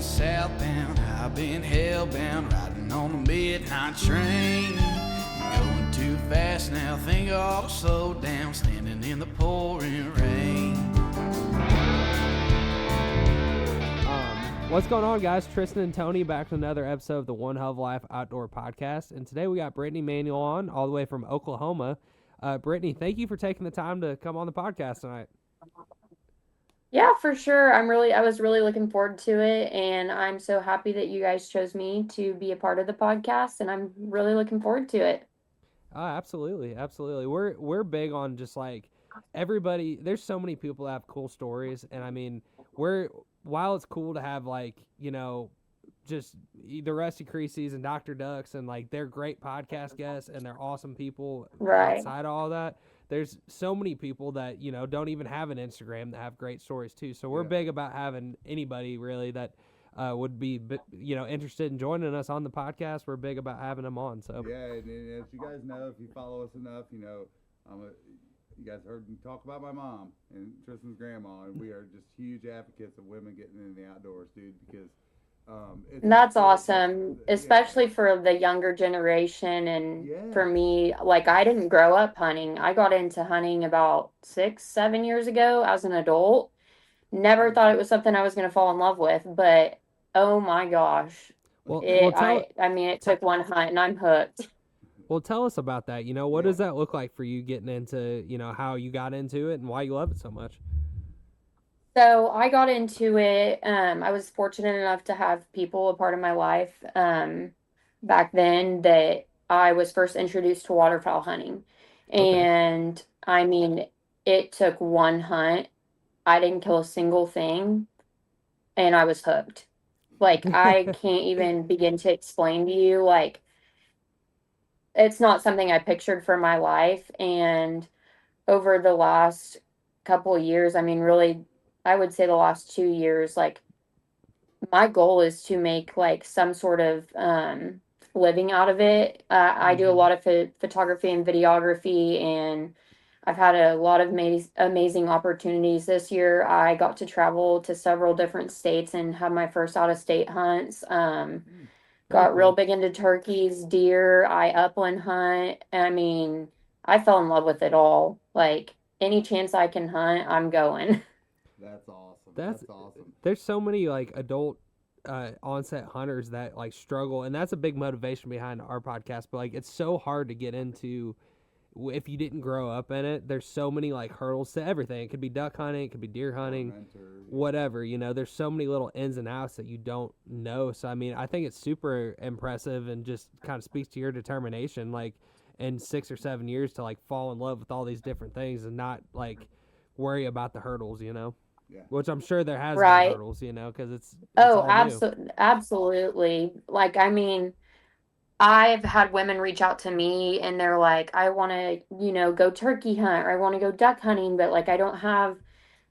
southbound, I've been hellbound, riding on the midnight train. Going too fast now, think I ought to slow down, standing in the pouring rain. What's going on, guys? Tristan and Tony back with another episode of the One Hell of Life Outdoor Podcast. And today we got Brittany Manuel on, all the way from Oklahoma. Brittany, thank you for taking the time to come on the podcast tonight. Yeah, for sure. I was really looking forward to it, and I'm so happy that you guys chose me to be a part of the podcast, and I'm really looking forward to it. Absolutely. We're big on just like everybody. There's so many people that have cool stories, and I mean, while it's cool to have like, you know, just the Rusty Creases and Dr. Ducks and like they're great podcast guests and they're awesome people outside of all that. There's so many people that, you know, don't even have an Instagram that have great stories too. So we're big about having anybody really that would be, you know, interested in joining us on the podcast. We're big about having them on. So yeah, and as you guys know, if you follow us enough, you know, you guys heard me talk about my mom and Tristan's grandma, and we are just huge advocates of women getting in the outdoors, dude, because that's awesome, especially for the younger generation. And for me, like, I didn't grow up hunting. I got into hunting about 6-7 years ago as an adult. Never thought it was something I was going to fall in love with, but oh my gosh. It took one hunt and I'm hooked. Well, tell us about that. You know, what does that look like for you getting into, you know, how you got into it and why you love it so much? So I got into it. I was fortunate enough to have people a part of my life back then that I was first introduced to waterfowl hunting. Okay. And I mean, it took one hunt. I didn't kill a single thing and I was hooked. Like, I can't even begin to explain to you, like, it's not something I pictured for my life. And over the last couple of years, I mean, really, I would say the last 2 years, like, my goal is to make like some sort of living out of it. I do a lot of photography and videography, and I've had a lot of amazing opportunities this year. I got to travel to several different states and have my first out-of-state hunts. Got real big into turkeys, deer. I upland hunt. I mean, I fell in love with it all. Like, any chance I can hunt, I'm going. That's awesome. That's awesome. There's so many like adult onset hunters that like struggle, and that's a big motivation behind our podcast. But like, it's so hard to get into if you didn't grow up in it. There's so many like hurdles to everything. It could be duck hunting, it could be deer hunting, whatever, you know. There's so many little ins and outs that you don't know. So I mean, I think it's super impressive and just kind of speaks to your determination, like in 6 or 7 years, to like fall in love with all these different things and not like worry about the hurdles, you know. Which I'm sure there has been hurdles, you know, because it's absolutely. Like, I mean, I've had women reach out to me and they're like, I want to, you know, go turkey hunt, or I want to go duck hunting, but like, I don't have,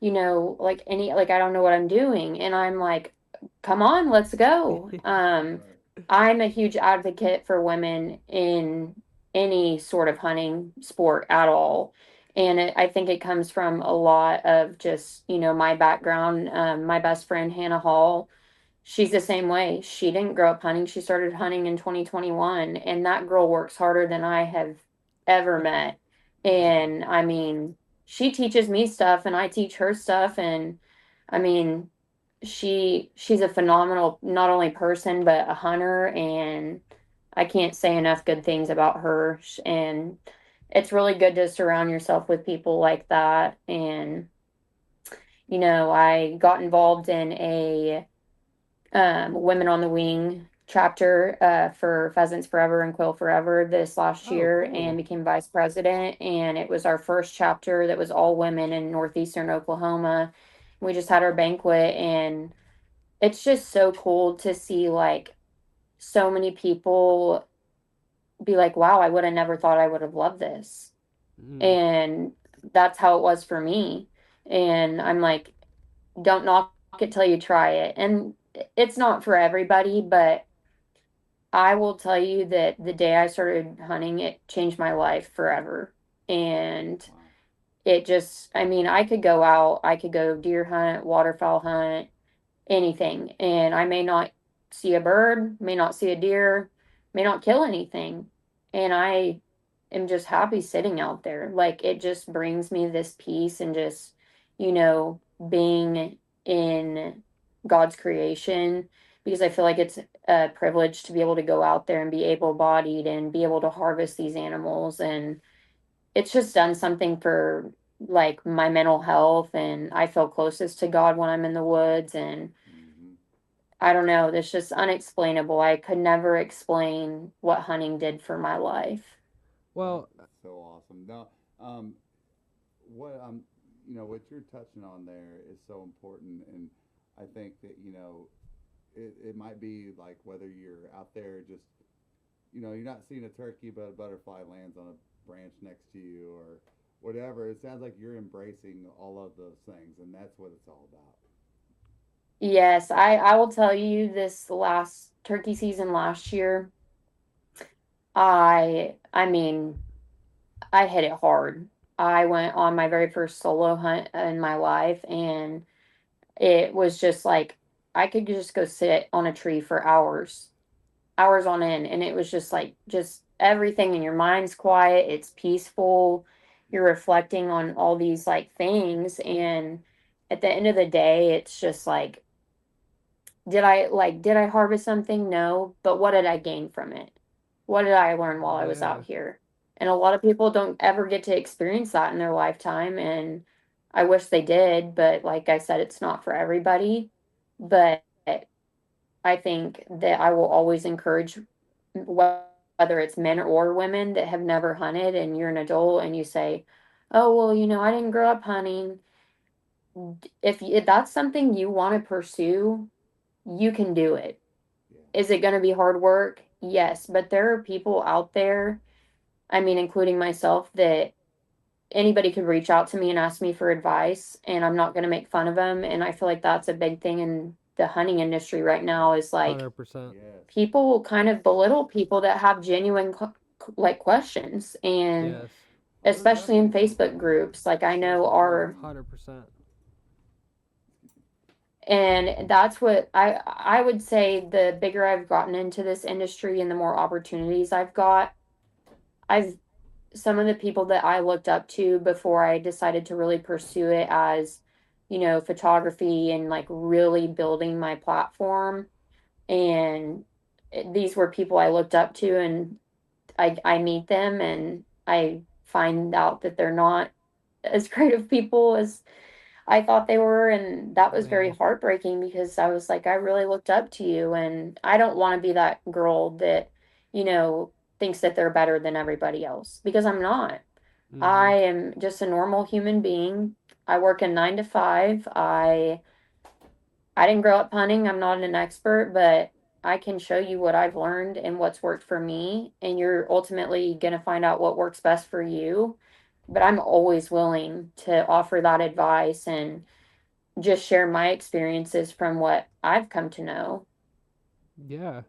you know, like I don't know what I'm doing. And I'm like, come on, let's go. I'm a huge advocate for women in any sort of hunting sport at all. And I think it comes from a lot of just, you know, my background. My best friend, Hannah Hall, she's the same way. She didn't grow up hunting. She started hunting in 2021, and that girl works harder than I have ever met. And I mean, she teaches me stuff and I teach her stuff. And I mean, she's a phenomenal, not only person, but a hunter. And I can't say enough good things about her. And it's really good to surround yourself with people like that. And, you know, I got involved in a Women on the Wing chapter for Pheasants Forever and Quail Forever this last year, cool. And became vice president. And it was our first chapter that was all women in northeastern Oklahoma. We just had our banquet, and it's just so cool to see like so many people be like, wow, I would have never thought I would have loved this. And that's how it was for me. And I'm like, don't knock it till you try it. And it's not for everybody, but I will tell you that the day I started hunting, it changed my life forever. And it just, I mean, I could go out, I could go deer hunt, waterfowl hunt, anything. And I may not see a bird, may not see a deer, may not kill anything. And I am just happy sitting out there. Like, it just brings me this peace and just, being in God's creation, because I feel like it's a privilege to be able to go out there and be able-bodied and be able to harvest these animals. And it's just done something for like my mental health, and I feel closest to God when I'm in the woods. And Hmm. I don't know, that's just unexplainable. I could never explain what hunting did for my life. Well, That's so awesome. Now, what what you're touching on there is so important, and I think that it might be like whether you're out there just you're not seeing a turkey, but a butterfly lands on a branch next to you or whatever. It sounds like you're embracing all of those things, and that's what it's all about. Yes, I will tell you, this last turkey season last year, I mean, I hit it hard. I went on my very first solo hunt in my life, and it was just like I could just go sit on a tree for hours, hours on end, and it was just like, just everything in your mind's quiet, it's peaceful, you're reflecting on all these like things. And at the end of the day, it's just like, did I harvest something? No, but what did I gain from it? What did I learn while I was yeah. out here? And a lot of people don't ever get to experience that in their lifetime, and I wish they did, but like I said, it's not for everybody. But I think that I will always encourage, whether it's men or women that have never hunted and you're an adult and you say, "Oh, well, I didn't grow up hunting." If that's something you want to pursue, you can do it. Yeah. Is it going to be hard work? Yes, but there are people out there, I mean, including myself, that anybody could reach out to me and ask me for advice, and I'm not going to make fun of them. And I feel like that's a big thing in the hunting industry right now, is like 100%. Yes. people kind of belittle people that have genuine like questions. And Yes. Oh, there's especially in definitely Facebook groups, like I know social our, 100%. and that's what I would say, the bigger I've gotten into this industry and the more opportunities I've got, I've some of the people that I looked up to before I decided to really pursue it as, photography and like really building my platform. And these were people I looked up to, and I meet them and I find out that they're not as great of people as I thought they were. And that was very Man. heartbreaking, because I was like, I really looked up to you. And I don't want to be that girl that, you know, thinks that they're better than everybody else, because I'm not. Mm-hmm. I am just a normal human being. I work a 9 to 5. I didn't grow up hunting. I'm not an expert, but I can show you what I've learned and what's worked for me. And you're ultimately going to find out what works best for you. But I'm always willing to offer that advice and just share my experiences from what I've come to know. Yeah.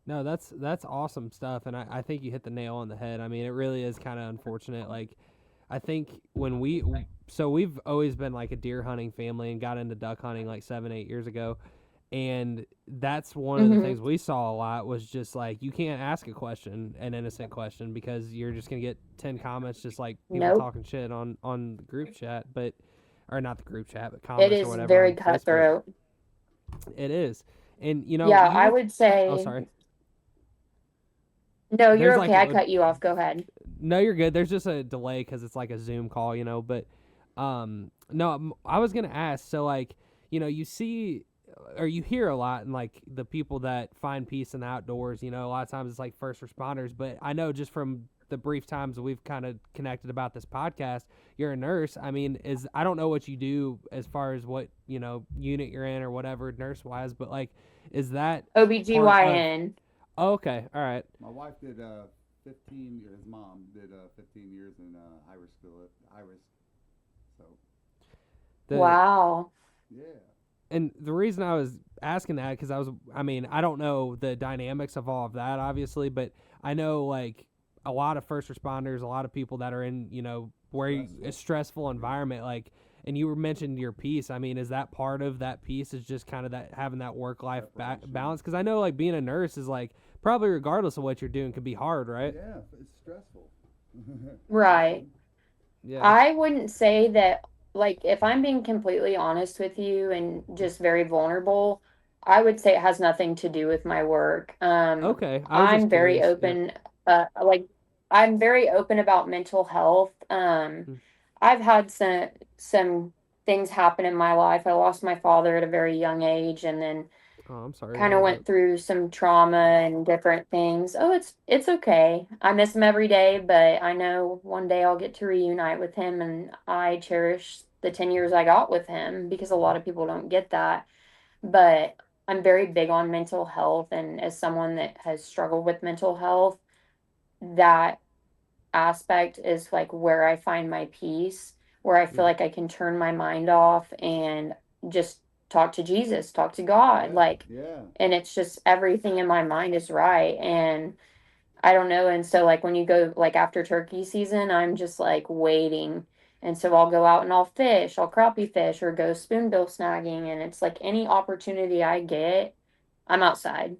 No, that's awesome stuff, and I think you hit the nail on the head. I mean, it really is kind of unfortunate. Like, I think when we've always been like a deer hunting family and got into duck hunting like 7-8 years ago, and that's one of the Hmm. things we saw a lot was just like, you can't ask an innocent question, because you're just gonna get 10 comments, just like people Nope. talking shit on the group chat, or not the group chat, but It comments or is whatever very on Facebook. cutthroat. It is, and Yeah, you I look. would Oh, say, sorry. no, There's you're like okay. I cut you off. Go ahead. No, you're good. There's just a delay because it's like a Zoom call, but no, I was gonna ask. So like, you see or you hear a lot, and like the people that find peace in the outdoors, a lot of times it's like first responders. But I know just from the brief times that we've kind of connected about this podcast, you're a nurse. I mean, I don't know what you do as far as what unit you're in or whatever nurse wise, but like, is that part of? OBGYN. Oh, okay, all right. My wife did 15 years. His mom did 15 years in Irish school at Irish. So The Wow. yeah, And the reason I was asking that, because I don't know the dynamics of all of that, obviously, but I know like a lot of first responders, a lot of people that are in, a stressful environment, like And you mentioned your peace. I mean, is that part of that peace is just kind of that having that work-life balance? Because I know like being a nurse is like probably regardless of what you're doing can be hard, right? Yeah, it's stressful. Right. Yeah. I wouldn't say that, like, if I'm being completely honest with you and just very vulnerable, I would say it has nothing to do with my work. Okay. I was I'm just very curious. Yeah. open, like, I'm very open about mental health. Mm. I've had some things happen in my life. I lost my father at a very young age, and then Oh, I'm sorry to kind of hear that. went through some trauma and different things. Oh, it's okay. I miss him every day, but I know one day I'll get to reunite with him, and I cherish the 10 years I got with him because a lot of people don't get that. But I'm very big on mental health, and as someone that has struggled with mental health, that aspect is like where I find my peace, where I feel Yeah. like I can turn my mind off and just talk to Jesus, talk to God, Yeah, like, yeah. and it's just everything in my mind is right. And I don't know. And so, like, when you go, like, after turkey season, I'm just like waiting. And so I'll go out and I'll fish, I'll crappie fish or go spoonbill snagging. And it's like any opportunity I get, I'm outside.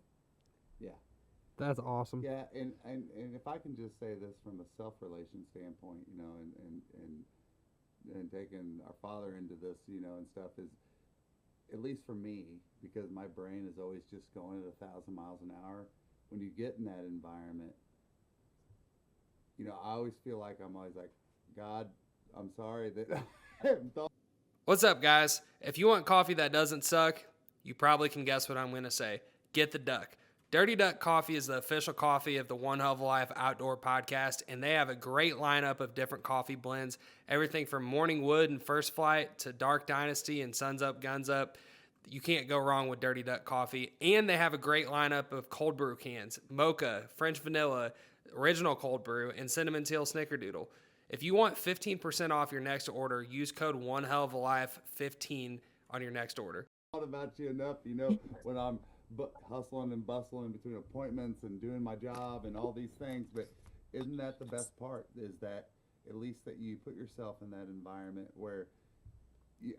Yeah. That's awesome. Yeah, and if I can just say this from a self-relation standpoint, you know, and taking our father into this, you know, and stuff is, at least for me, because my brain is always just going at 1,000 miles an hour. When you get in that environment, you know, I always feel like I'm always like, God, I'm sorry that I haven't thought. What's up, guys? If you want coffee that doesn't suck, you probably can guess what I'm going to say. Get the Duck. Dirty Duck Coffee is the official coffee of the One Hell of a Life Outdoor Podcast, and they have a great lineup of different coffee blends, everything from Morning Wood and First Flight to Dark Dynasty and Suns Up, Guns Up. You can't go wrong with Dirty Duck Coffee, and they have a great lineup of cold brew cans, mocha, French vanilla, original cold brew, and cinnamon teal snickerdoodle. If you want 15% off your next order, use code One Hell of a Life 15 on your next order. About you enough, you know, when I'm hustling and bustling between appointments and doing my job and all these things. But isn't that the best part? Is that at least that you put yourself in that environment where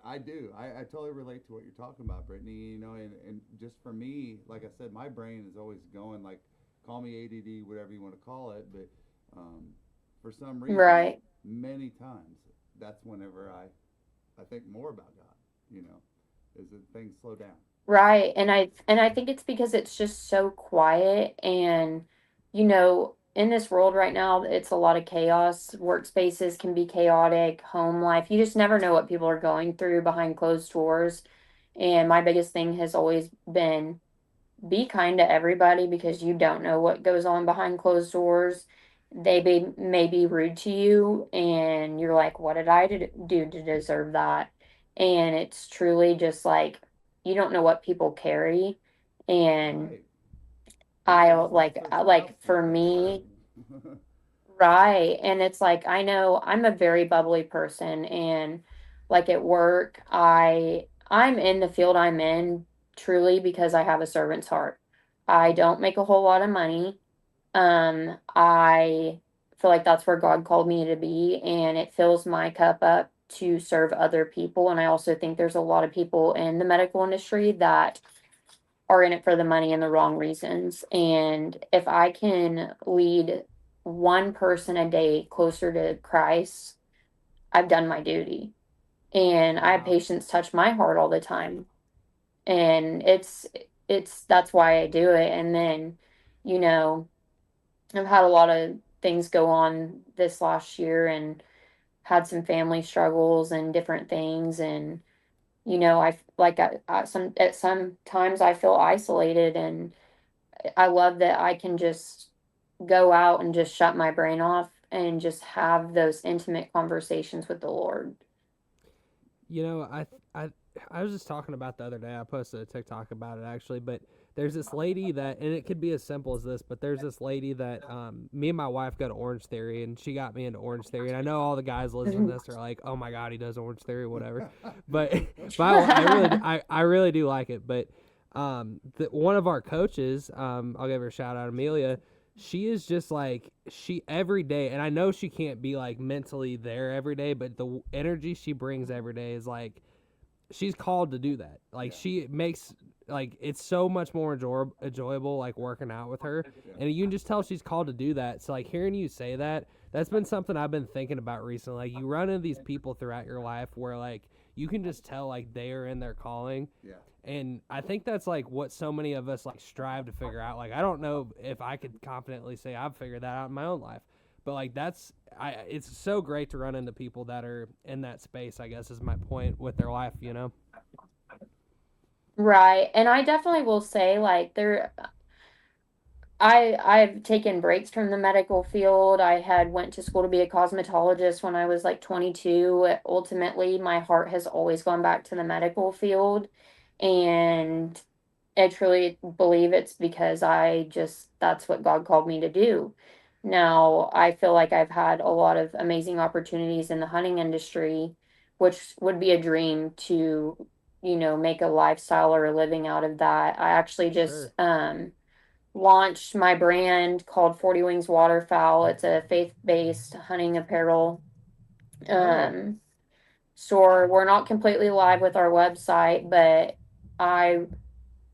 I totally relate to what you're talking about, Brittany. You know, and just for me, like I said, my brain is always going, like, call me ADD, whatever you want to call it, but for some reason, Right. many times, that's whenever I think more about God. You know, is that things slow down. Right. And I think it's because it's just so quiet, and you know, in this world right now, it's a lot of chaos. Workspaces can be chaotic, home life. You just never know what people are going through behind closed doors. And my biggest thing has always been be kind to everybody because you don't know what goes on behind closed doors. May be rude to you, and you're like, what did I do to deserve that? And it's truly just like, you don't know what people carry. And Right. I Sometimes it's just their spouse like for that's me, hurting. right. And it's like, I know I'm a very bubbly person, and like at work, I'm in the field I'm in truly because I have a servant's heart. I don't make a whole lot of money. I feel like that's where God called me to be, and it fills my cup up to serve other people. And I also think there's a lot of people in the medical industry that are in it for the money and the wrong reasons. And if I can lead one person a day closer to Christ, I've done my duty. And I have Wow. patients touch my heart all the time. And it's that's why I do it. And then, you know, I've had a lot of things go on this last year and had some family struggles and different things. And you know, some times I feel isolated, and I love that I can just go out and just shut my brain off and just have those intimate conversations with the Lord. You know, I was just talking about the other day. I posted a TikTok about it actually, but there's this lady that, and it could be as simple as this, but there's this lady that me and my wife go to Orange Theory, and she got me into Orange Theory. And I know all the guys listening to this are like, "Oh my God, he does Orange Theory, whatever." But I really do like it. But one of our coaches, I'll give her a shout out, Amelia. she is just like, she every day, and I know she can't be like mentally there every day, but the energy she brings every day is like, she's called to do that. Like, Yeah. she makes, like, it's so much more enjoyable, like, working out with her. And you can just tell she's called to do that. So, like, hearing you say that, that's been something I've been thinking about recently. Like, you run into these people throughout your life where, like, you can just tell, like, they are in their calling. Yeah. And I think that's, like, what so many of us, like, strive to figure out. Like, I don't know if I could confidently say I've figured that out in my own life. But, like, it's so great to run into people that are in that space, I guess, is my point with their life, you know? Right. And I definitely will say, like, I've taken breaks from the medical field. I had went to school to be a cosmetologist when I was like 22. Ultimately, my heart has always gone back to the medical field, and I truly believe it's because that's what God called me to do. Now, I feel like I've had a lot of amazing opportunities in the hunting industry, which would be a dream to, make a lifestyle or a living out of that. I actually just Sure. launched my brand called 40 Wings Waterfowl. It's a faith-based hunting apparel um store. We're not completely live with our website, but I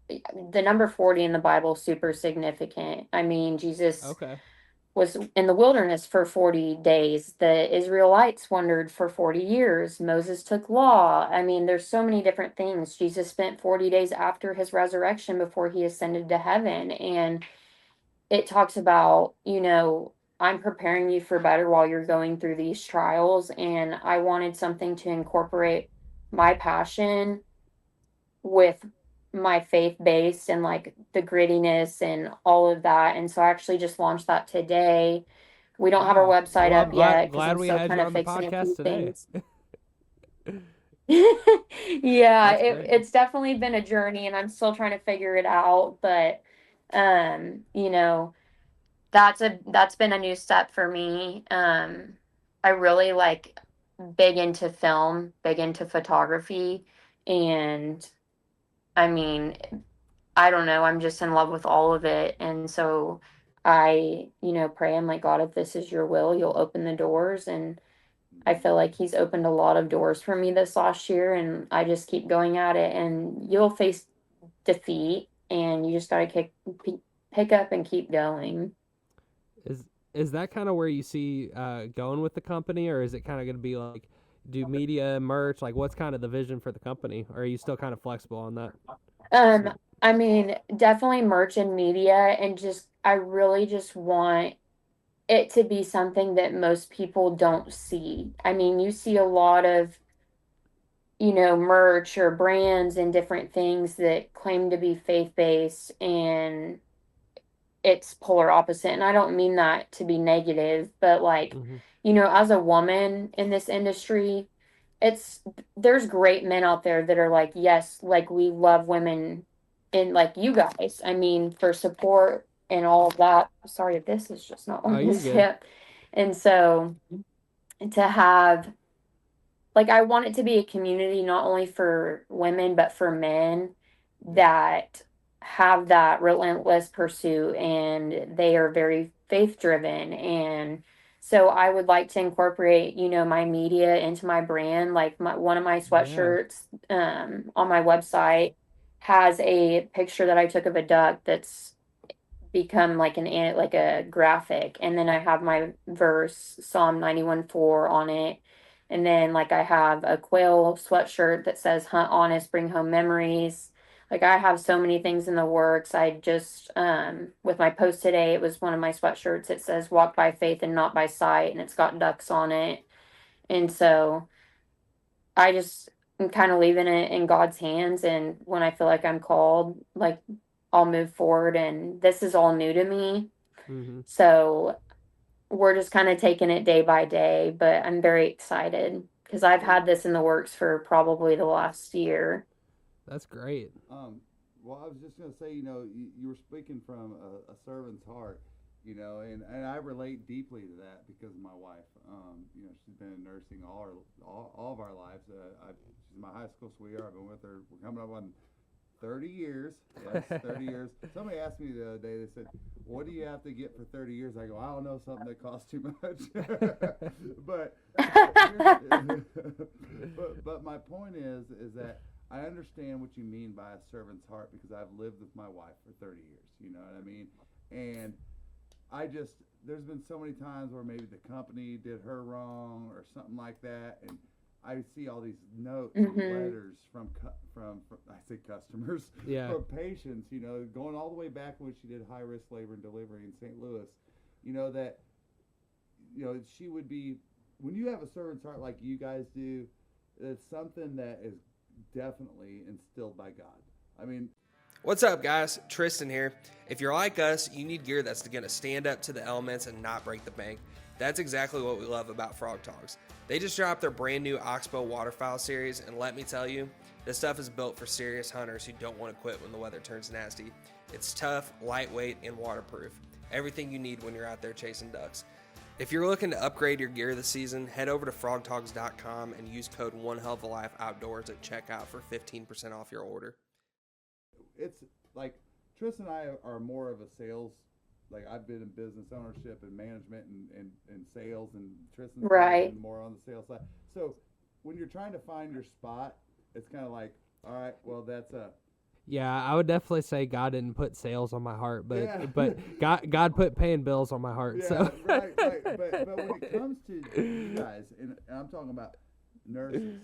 the number 40 in the Bible is super significant. I mean, Jesus Okay. was in the wilderness for 40 days. The Israelites wandered for 40 years. Moses took law. I mean, there's so many different things. Jesus spent 40 days after his resurrection before he ascended to heaven. And it talks about, I'm preparing you for better while you're going through these trials. And I wanted something to incorporate my passion with my faith base and like the grittiness and all of that. And so I actually just launched that today. We don't have our Wow. website Well, I'm up yet because glad I'm we still had kind you of on the fixing a podcast few today. things. Yeah, That's great. it's definitely been a journey and I'm still trying to figure it out, but um, you know, that's been a new step for me. I really like big into film, big into photography, and I mean, I don't know, I'm just in love with all of it. And so I, pray, I'm like, God, if this is your will, you'll open the doors. And I feel like he's opened a lot of doors for me this last year, and I just keep going at it. And you'll face defeat, and you just got to pick up and keep going. Is is that kind of where you see going with the company, or is it kind of going to be like do media merch? Like, what's kind of the vision for the company? Or are you still kind of flexible on that? I mean, definitely merch and media, and I really just want it to be something that most people don't see. I mean, you see a lot of, merch or brands and different things that claim to be faith-based, and it's polar opposite. And I don't mean that to be negative, but like, Mm-hmm. as a woman in this industry, it's there's great men out there that are like, yes, like we love women and like you guys. I mean, for support and all of that. Sorry, this is just not Oh, on you're this good. hip. And so to have like I want it to be a community not only for women but for men that have that relentless pursuit and they are very faith driven. And so I would like to incorporate, my media into my brand. Like one of my Yeah. sweatshirts on my website has a picture that I took of a duck that's become like like a graphic, and then I have my verse Psalm 91:4 on it. And then like I have a quail sweatshirt that says hunt honest, bring home memories. Like I have so many things in the works. I just with my post today, it was one of my sweatshirts. It says walk by faith and not by sight, and it's got ducks on it. And so I just am kind of leaving it in God's hands, and when I feel like I'm called, like I'll move forward. And this is all new to me. Mm-hmm. So we're just kind of taking it day by day, but I'm very excited because I've Well, had this in the works for probably the last year. That's great. well, I was just going to say, you were speaking from a servant's heart, and I relate deeply to that because of my wife. She's been in nursing all of our lives. She's my high school sweetheart. I've been with her. We're coming up on 30 years. Yes, 30 years. Somebody asked me the other day, they said, what do you have to get for 30 years? I go, I don't know, something that costs too much. but, but my point is that I understand what you mean by a servant's heart because I've lived with my wife for 30 years. You know what I mean? And there's been so many times where maybe the company did her wrong or something like that. And I see all these notes and letters from I say customers, Yeah. from patients, you know, going all the way back when she did high risk labor and delivery in St. Louis, you know, that, you know, she would be, when you have a servant's heart like you guys do, it's something that is definitely instilled by God. I mean, What's up, guys? Tristan here. If you're like us, you need gear that's going to stand up to the elements and not break the bank. That's exactly what we love about Frog Talks. They just dropped their brand new Oxbow Waterfowl series, and let me tell you, this stuff is built for serious hunters who don't want to quit when the weather turns nasty. It's tough, lightweight, and waterproof. Everything you need when you're out there chasing ducks. If you're looking to upgrade your gear this season, head over to frogtalks.com and use code OneHellOfALife Outdoors at checkout for 15% off your order. it's like Tristan and I are more of a sales, like I've been in business ownership and management and sales, and Tristan's Right. been more on the sales side. So when you're trying to find your spot, it's kind of like, all right, well, that's a, Yeah, I would definitely say God didn't put sales on my heart, but Yeah. but God put paying bills on my heart. yeah, So right. But when it comes to you guys, and I'm talking about nurses,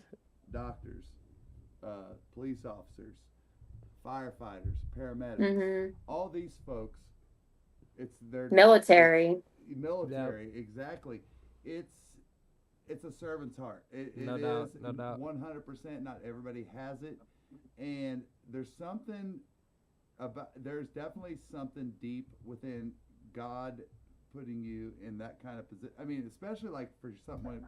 doctors, police officers, firefighters, paramedics, Mhm. all these folks, it's their Military. military, exactly. It's a servant's heart. No It doubt, is no doubt. 100%. Not everybody has it, and there's definitely something deep within God putting you in that kind of position. I mean, especially like for somebody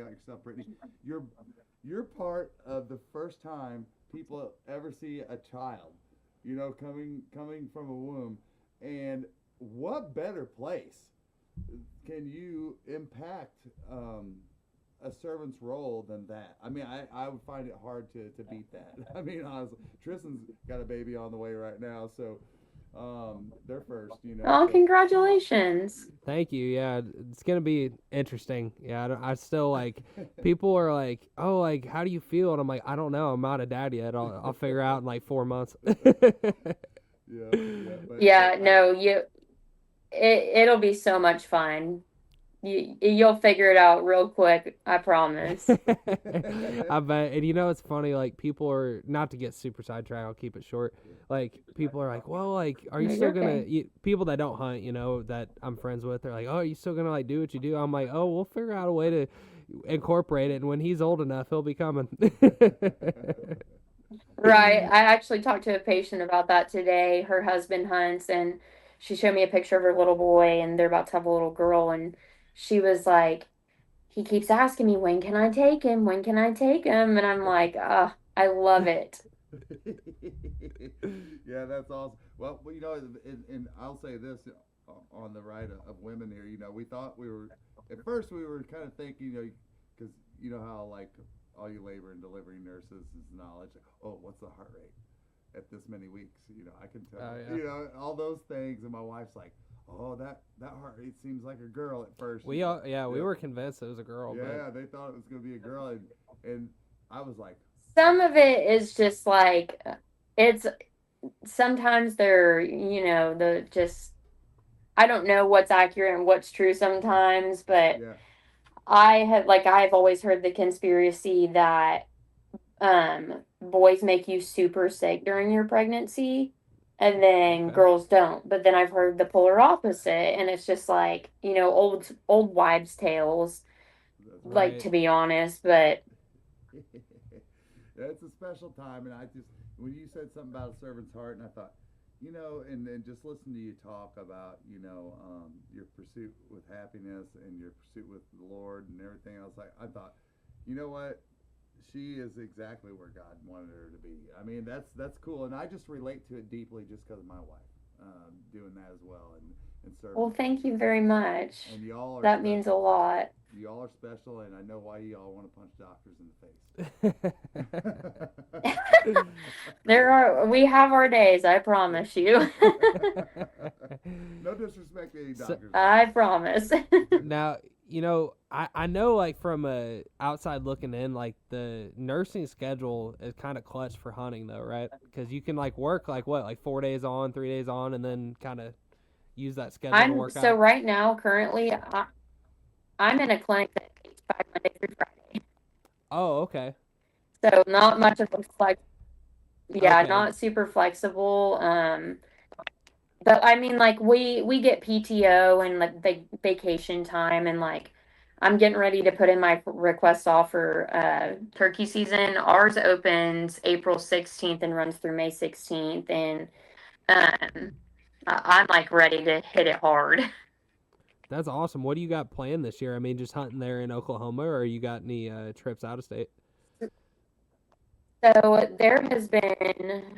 like yourself, Brittany, you're part of the first time people ever see a child, you know, coming from a womb, and what better place can you impact a servant's role than that? I mean, I would find it hard to beat that. I mean, honestly, Tristan's got a baby on the way right now, so they're first, you know. Oh, so- congratulations. thank you. Yeah, it's gonna be interesting. Yeah, I still like people are like, oh, like how do you feel? And I'm like, I don't know. I'm not a dad yet. I'll figure out in like 4 months. yeah, Yeah, but no, it'll be so much fun. You'll figure it out real quick, I promise. I bet. And you know, it's funny. Like people are not to get super sidetracked. I'll keep it short. Like people are like, well, like, are you No, still you're gonna? okay. People that don't hunt, you know, that I'm friends with, they're like, oh, are you still gonna like do what you do? I'm like, oh, we'll figure out a way to incorporate it. And when he's old enough, he'll be coming. Right. I actually talked to a patient about that today. Her husband hunts, and she showed me a picture of her little boy, and they're about to have a little girl. And she was like, he keeps asking me, when can I take him? When can I take him? And I'm like, I love it. yeah, that's awesome. Well, you know, and I'll say this on the right of women here. You know, we thought at first we were kind of thinking, you know, because you know how like all you labor and delivery nurses is knowledge. Oh, what's the heart rate at this many weeks? You know, I can tell. Oh, yeah. You know, all those things, and my wife's like, oh, that heart rate seems like a girl at first. we were convinced it was a girl. Yeah, they thought it was going to be a girl, and I was like, Some of it is just like, it's sometimes they're, I don't know what's accurate and what's true sometimes, but yeah. I've always heard the conspiracy that boys make you super sick during your pregnancy and then Okay. girls don't. But then I've heard the polar opposite, and it's just like, old wives' tales, That's like, Right. to be honest, but Yeah, it's a special time, and when you said something about a servant's heart, and I thought, you know, and just listen to you talk about, you know, your pursuit with happiness and your pursuit with the Lord and everything else. I thought, you know what, she is exactly where God wanted her to be. I mean, that's cool, and I just relate to it deeply just because of my wife doing that as well, and serving. well, thank you very much. And y'all are That special. means a lot. Y'all are special, and I know why y'all want to punch doctors in the face. We have our days, I promise you. No disrespect to any So- doctors. I promise. Now, I know like from a outside looking in, like the nursing schedule is kind of clutch for hunting though, right? Because you can like work like what, like 4 days on, 3 days on, and then kind of use that schedule to work So out. right now, currently, I'm in a clinic that takes 5 Monday through Friday. Oh, okay. So not much of a flex. Yeah, Okay. not super flexible. But I mean, like we get PTO and like vacation time, and like I'm getting ready to put in my request off for turkey season. Ours opens April 16th and runs through May 16th, and I'm like ready to hit it hard. That's awesome. What do you got planned this year? I mean, just hunting there in Oklahoma, or you got any trips out of state? So there has been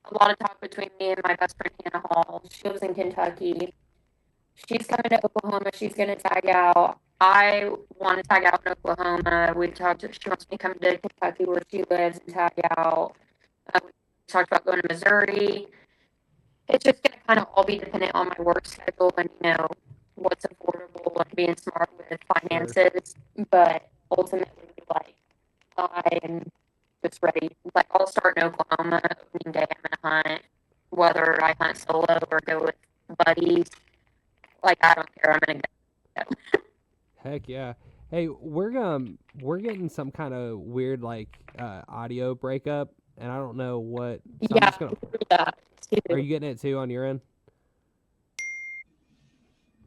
a lot of talk between me and my best friend Hannah Hall. She lives in Kentucky. She's coming to Oklahoma. She's going to tag out. I want to tag out in Oklahoma. We've talked. She wants me to come to Kentucky where she lives and tag out. We talked about going to Missouri. It's just going to kind of all be dependent on my work schedule and what's affordable and being smart with finances. But ultimately, like I'm just ready. Like I'll start in Oklahoma opening day. I'm gonna hunt, whether I hunt solo or go with buddies. Like I don't care. I'm gonna go. Heck yeah. Hey, we're getting some kind of weird like audio breakup, and I don't know what. So I'm Yeah, just gonna. through that Are too. you getting it too on your end?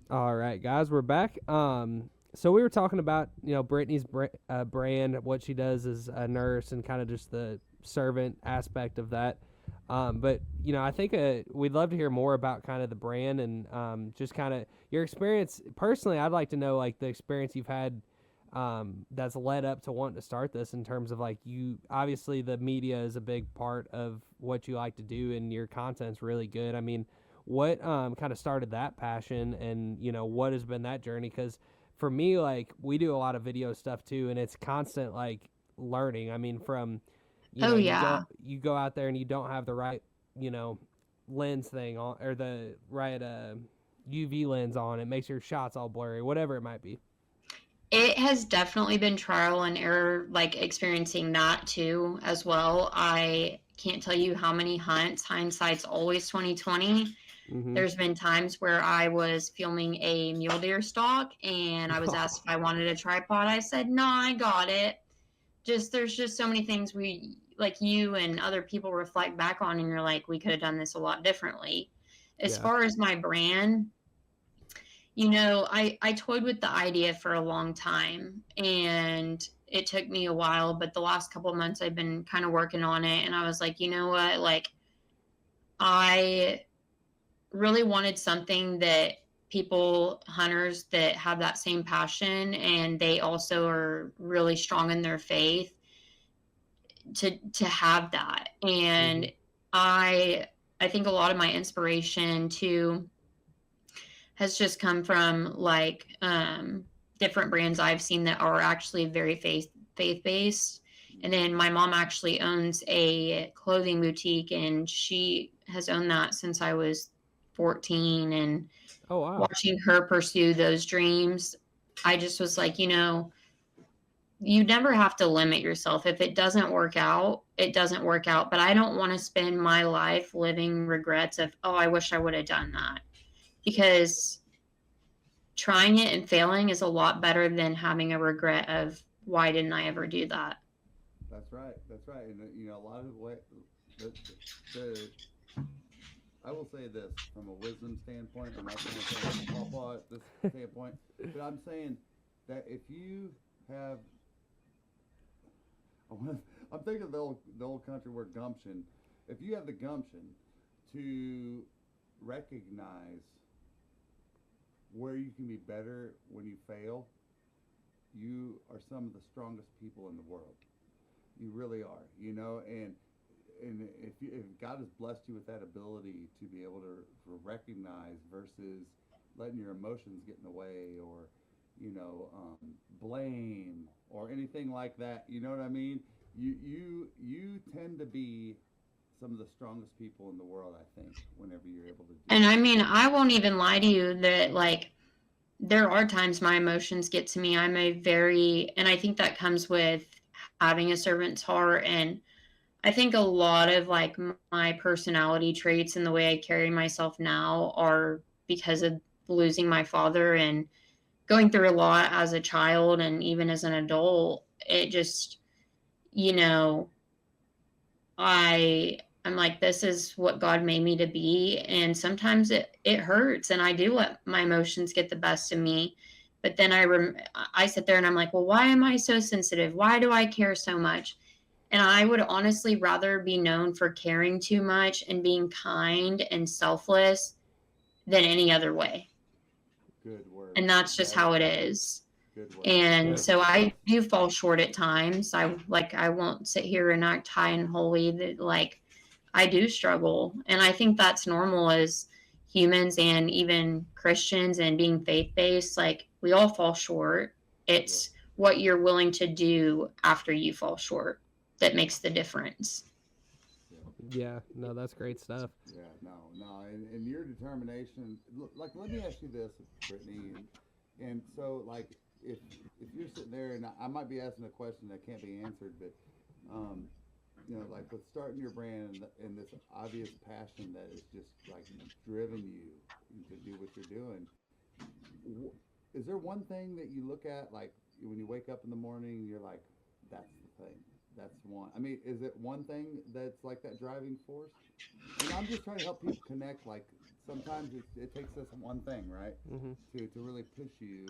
All right, guys, we're back. So we were talking about Brittany's brand, what she does as a nurse, and kind of just the servant aspect of that. But I think we'd love to hear more about kind of the brand and just kind of your experience. Personally, I'd like to know like the experience you've had that's led up to wanting to start this. In terms of like you, obviously the media is a big part of what you like to do, and your content's really good. I mean, what kind of started that passion, and what has been that journey? Because for me, like we do a lot of video stuff too, and it's constant like learning. I mean, from Oh you yeah. go out there and you don't have the right lens thing on, or the right UV lens on. It makes your shots all blurry, whatever it might be. It has definitely been trial and error, like experiencing that too as well. I can't tell you how many hunts, hindsight's always 2020. Mm-hmm. There's been times where I was filming a mule deer stalk and I was asked if I wanted a tripod. I said, no, I got it. There's just so many things we, like you and other people reflect back on and you're like, we could have done this a lot differently. As Yeah. far as my brand, I toyed with the idea for a long time and it took me a while, but the last couple of months I've been kind of working on it. And I was like, you know what? Like, I really wanted something that people, hunters that have that same passion and they also are really strong in their faith to have that. And I think a lot of my inspiration too has just come from like different brands I've seen that are actually very faith based. And then my mom actually owns a clothing boutique, and she has owned that since I was 14. And Oh wow. watching her pursue those dreams, I just was like, you never have to limit yourself. If it doesn't work out, it doesn't work out. But I don't want to spend my life living regrets of, oh, I wish I would have done that. Because trying it and failing is a lot better than having a regret of, why didn't I ever do that? That's right. That's right. And a lot of the I will say this from a wisdom standpoint. I'm not saying from a pawpaw at this standpoint, but I'm saying that if you have, I'm thinking of the old country word gumption. If you have the gumption to recognize where you can be better when you fail, you are some of the strongest people in the world. You really are, and if God has blessed you with that ability to be able to recognize versus letting your emotions get in the way, or blame or anything like that, you know what I mean? You tend to be some of the strongest people in the world, I think, whenever you're able to do And that. I mean, I won't even lie to you that like there are times my emotions get to me. And I think that comes with having a servant's heart. And I think a lot of like my personality traits and the way I carry myself now are because of losing my father and going through a lot as a child and even as an adult. It just, you know, I'm like, this is what God made me to be. And sometimes it hurts and I do let my emotions get the best of me. But then I sit there and I'm like, well, why am I so sensitive? Why do I care so much? And I would honestly rather be known for caring too much and being kind and selfless than any other way. Good word. And that's just how it is. Good word. And Yeah. so I do fall short at times. I won't sit here and act high and holy that like I do struggle. And I think that's normal as humans and even Christians and being faith-based. Like we all fall short. It's what you're willing to do after you fall short that makes the difference. Yeah, no, that's great stuff. Yeah, no, and your determination. Like, let me ask you this, Brittany, and so like if you're sitting there, and I might be asking a question that can't be answered, but you know, like with starting your brand and this obvious passion that is just like driven you to do what you're doing, is there one thing that you look at, like when you wake up in the morning, you're like, that's the thing. That's one. I mean, is it one thing that's like that driving force? And I'm just trying to help people connect. Like sometimes it takes us one thing, right, to really push you.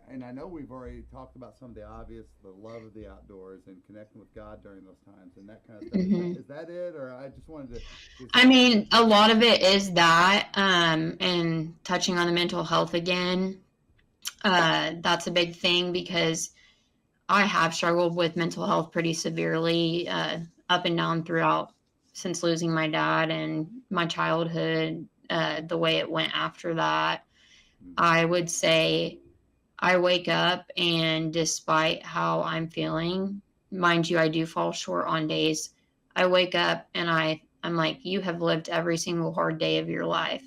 And I know we've already talked about some of the obvious, the love of the outdoors and connecting with God during those times and that kind of stuff. Is that it, or I just wanted to? I mean, a lot of it is that, and touching on the mental health again. That's a big thing because I have struggled with mental health pretty severely, up and down throughout since losing my dad and my childhood, the way it went after that. I would say I wake up and despite how I'm feeling, mind you, I do fall short on days. I wake up and I'm like, you have lived every single hard day of your life.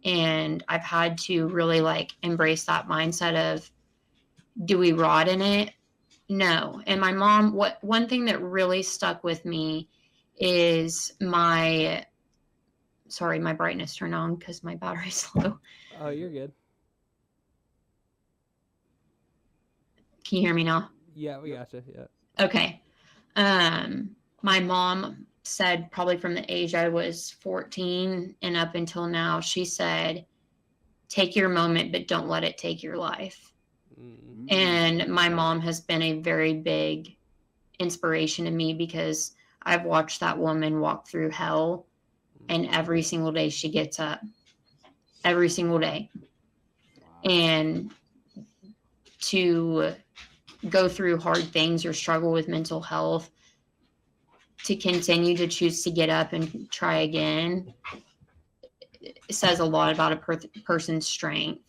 And I've had to really like embrace that mindset of, do we rot in it? No. And my mom, one thing that really stuck with me is my brightness turned on because my battery's low. Oh, you're good. Can you hear me now? Yeah, we gotcha. Yeah. Okay. My mom said probably from the age I was 14 and up until now, she said, take your moment, but don't let it take your life. And my mom has been a very big inspiration to me because I've watched that woman walk through hell, and every single day she gets up. Every single day. And to go through hard things or struggle with mental health, to continue to choose to get up and try again, it says a lot about a person's strength.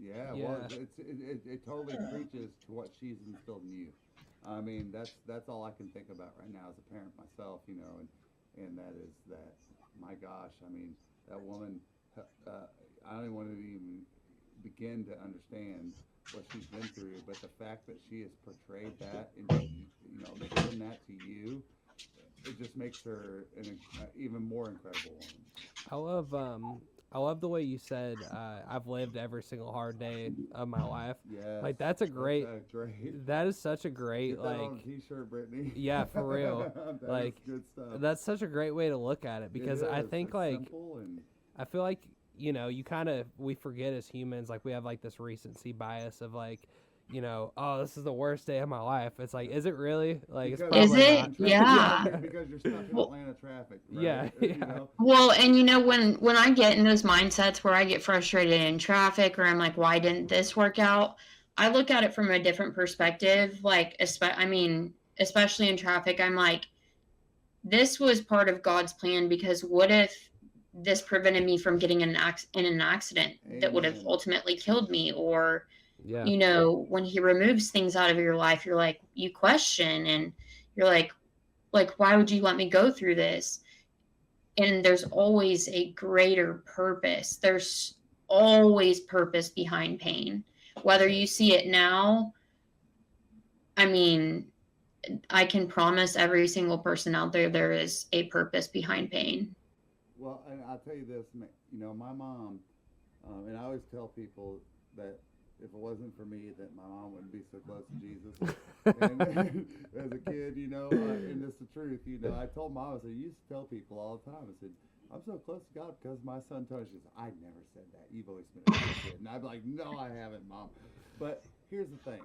Yeah, well, it totally preaches to what she's instilled in you. I mean, that's all I can think about right now as a parent myself, you know, and that is that, my gosh, I mean, that woman, I don't even want to even begin to understand what she's been through, but the fact that she has portrayed that and, you know, given that to you, it just makes her an even more incredible woman. I love the way you said, I've lived every single hard day of my life. Yeah, Like that is such a great, Get that like, on a t-shirt, Brittany. yeah, for real. That Like, is good stuff. That's such a great way to look at it because I think It's like, simple and I feel like, you know, we forget as humans, like we have like this recency bias of like, you know, oh, this is the worst day of my life. It's like, is it really? Like, it's because- probably Is it? not. Yeah. Because you're stuck in Atlanta traffic. Right? Yeah, You yeah. know? Well, and you know, when I get in those mindsets where I get frustrated in traffic or I'm like, why didn't this work out? I look at it from a different perspective. Like, especially in traffic, I'm like, this was part of God's plan because what if this prevented me from getting in an accident that would have Amen. ultimately killed me? Or, Yeah. you know, when he removes things out of your life, you're like, you question and you're like, why would you let me go through this? And there's always a greater purpose. There's always purpose behind pain. Whether you see it now, I mean, I can promise every single person out there is a purpose behind pain. Well, and I'll tell you this, you know, my mom, and I always tell people that if it wasn't for me, that my mom wouldn't be so close to Jesus. And as a kid, you know, and it's the truth, you know, I told mom, I said, I used to tell people all the time, I said, I'm so close to God because my son Tony. She said, I never said that. You've always been a good kid. And I'd be like, no, I haven't, Mom. But here's the thing.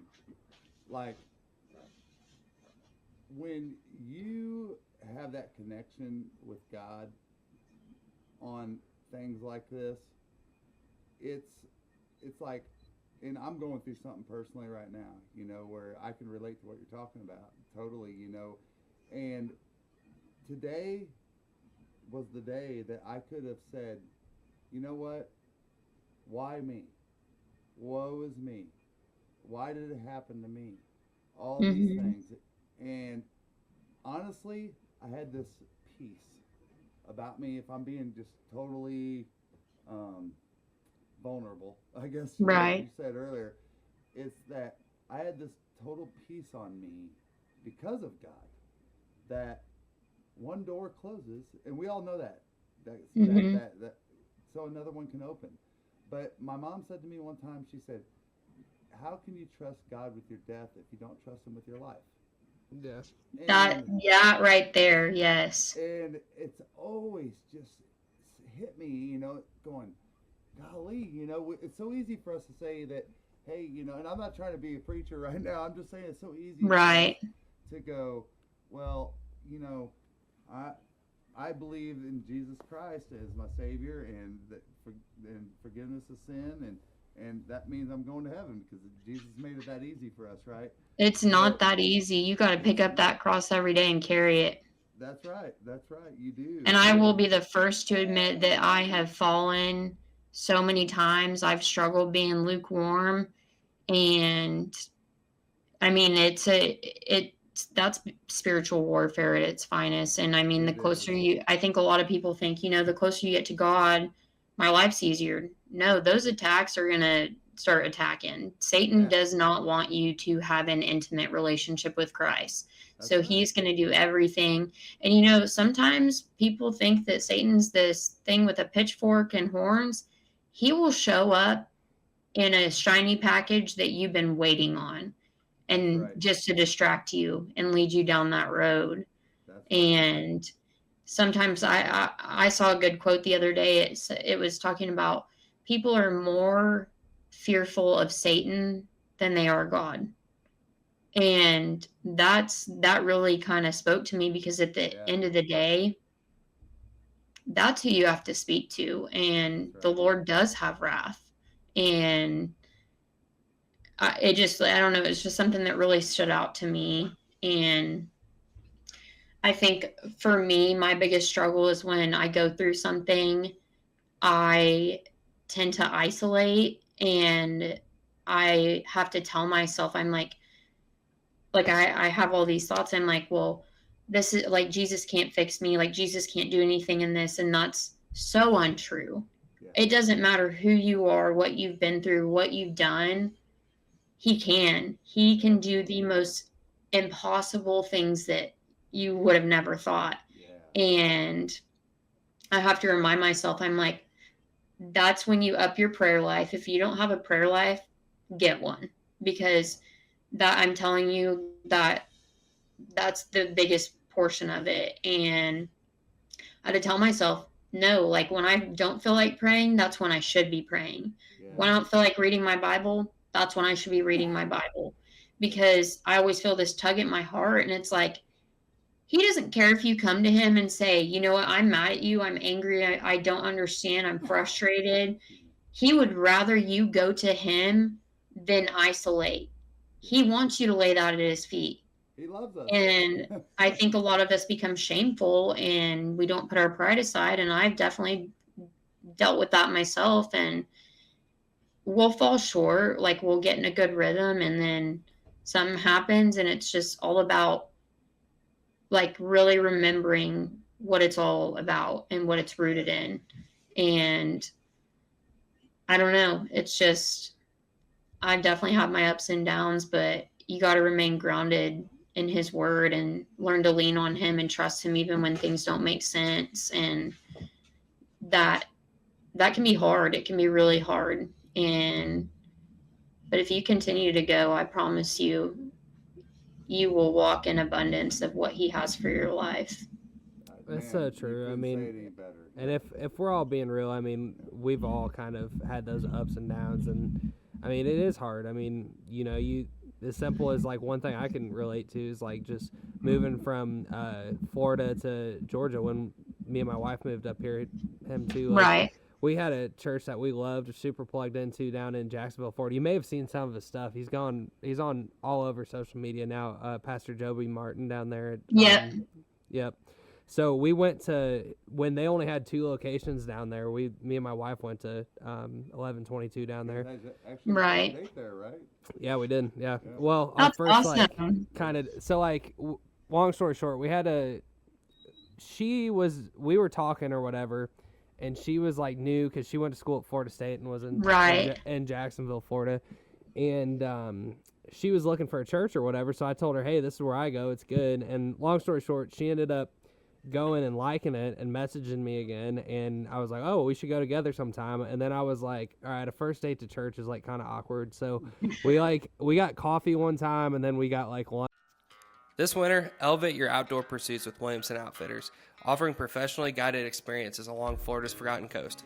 Like, when you have that connection with God on things like this, it's like, and I'm going through something personally right now, you know, where I can relate to what you're talking about totally, you know. And today was the day that I could have said, you know what? Why me? Woe is me. Why did it happen to me? All these things. And honestly, I had this peace about me, if I'm being just totally vulnerable, I guess, Right. like you said earlier, it's that I had this total peace on me because of God, that one door closes, and we all know that so another one can open. But my mom said to me one time, she said, how can you trust God with your death if you don't trust him with your life? Yes. That right there, yes. And it's always just hit me, you know, going, golly, you know, it's so easy for us to say that, hey, you know, and I'm not trying to be a preacher right now. I'm just saying it's so easy Right. to go, well, you know, I believe in Jesus Christ as my Savior and and forgiveness of sin, and that means I'm going to heaven because Jesus made it that easy for us, right? It's not that easy. You got to pick up that cross every day and carry it. That's right. You do. And I will be the first to admit that I have fallen so many times. I've struggled being lukewarm, and I mean, that's spiritual warfare at its finest. And I mean, the closer I think a lot of people think, you know, the closer you get to God, my life's easier. No, those attacks are going to start attacking. Satan does not want you to have an intimate relationship with Christ. So he's going to do everything. And, you know, sometimes people think that Satan's this thing with a pitchfork and horns. He will show up in a shiny package that you've been waiting on, and just to distract you and lead you down that road. And sometimes I saw a good quote the other day. It was talking about people are more fearful of Satan than they are God. And that really kind of spoke to me, because at the end of the day, that's who you have to speak to. And the Lord does have wrath. And I don't know, it's just something that really stood out to me. And I think for me, my biggest struggle is when I go through something, I tend to isolate, and I have to tell myself, I'm like I have all these thoughts. I'm like, well, this is like, Jesus can't fix me. Like, Jesus can't do anything in this. And that's so untrue. It doesn't matter who you are, what you've been through, what you've done. He can do the most impossible things that you would have never thought. And I have to remind myself, I'm like, that's when you up your prayer life. If you don't have a prayer life, get one, because that, I'm telling you, that's the biggest portion of it. And I had to tell myself, no, like when I don't feel like praying, that's when I should be praying. When I don't feel like reading my Bible, that's when I should be reading my Bible, because I always feel this tug at my heart. And it's like, he doesn't care if you come to him and say, you know what, I'm mad at you. I'm angry. I don't understand. I'm frustrated. He would rather you go to him than isolate. He wants you to lay that at his feet. He loves us. And I think a lot of us become shameful, and we don't put our pride aside. And I've definitely dealt with that myself, and we'll fall short. Like, we'll get in a good rhythm, and then something happens, and it's just all about like really remembering what it's all about and what it's rooted in. And I don't know, it's just, I definitely have my ups and downs, but you got to remain grounded in his word and learn to lean on him and trust him even when things don't make sense. And that can be hard. It can be really hard. But if you continue to go, I promise you, you will walk in abundance of what he has for your life. That's so true. I mean, and if we're all being real, I mean, we've all kind of had those ups and downs, and I mean, it is hard. I mean, you know, as simple as like one thing I can relate to is like just moving from Florida to Georgia when me and my wife moved up here, him too. Like, Right. We had a church that we loved, super plugged into down in Jacksonville, Florida. You may have seen some of his stuff. He's on all over social media now. Pastor Joby Martin down there. Yep. Yep. So we went to, when they only had 2 locations down there, me and my wife went to 1122 down there. Right. There, right? Yeah, we did. Yeah. Well, That's our first awesome. kind of, so like, long story short, we were talking or whatever, and she was like new because she went to school at Florida State and was in Jacksonville, Florida. And she was looking for a church or whatever. So I told her, hey, this is where I go. It's good. And long story short, she ended up going and liking it and messaging me again. And I was like, oh, we should go together sometime. And then I was like, all right, a first date to church is like kind of awkward. So we got coffee one time, and then we got like lunch. This winter, elevate your outdoor pursuits with Williamson Outfitters, offering professionally guided experiences along Florida's Forgotten Coast.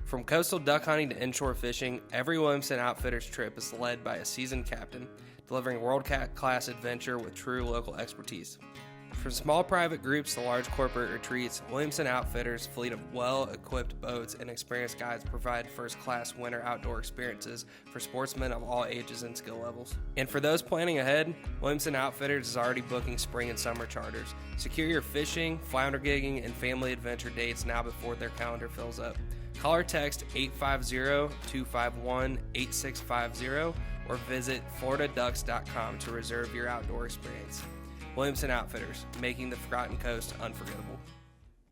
From coastal duck hunting to inshore fishing, every Williamson Outfitters trip is led by a seasoned captain, delivering world-class adventure with true local expertise. From small private groups to large corporate retreats, Williamson Outfitters' fleet of well-equipped boats and experienced guides provide first-class winter outdoor experiences for sportsmen of all ages and skill levels. And for those planning ahead, Williamson Outfitters is already booking spring and summer charters. Secure your fishing, flounder gigging, and family adventure dates now before their calendar fills up. Call or text 850-251-8650 or visit floridaducks.com to reserve your outdoor experience. Williamson Outfitters, making the Forgotten Coast unforgettable.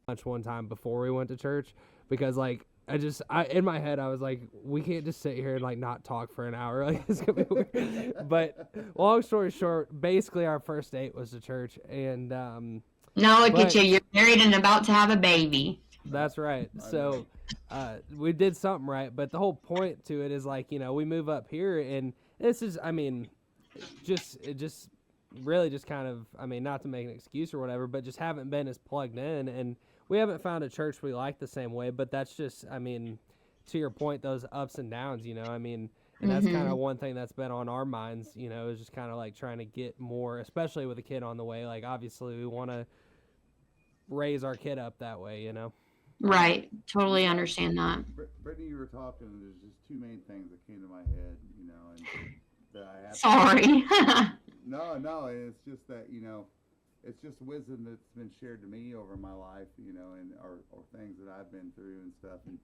Lunch one time before we went to church, because like I in my head I was like, we can't just sit here and like not talk for an hour, like it's gonna be weird. But long story short, basically our first date was to church, and now look at you're married and about to have a baby. That's right. So we did something right, but the whole point to it is like, you know, we move up here, and this is, I mean, really just kind of, I mean, not to make an excuse or whatever, but just haven't been as plugged in, and we haven't found a church we like the same way. But that's just, I mean, to your point, those ups and downs, you know, I mean, and that's kind of one thing that's been on our minds, you know, is just kind of like trying to get more, especially with a kid on the way. Like, obviously we want to raise our kid up that way, you know? Right. Totally understand that. Brittany, you were talking, and there's just 2 main things that came to my head, you know, and that I have. Sorry. No, it's just that, you know, it's just wisdom that's been shared to me over my life, you know, and or things that I've been through and stuff, and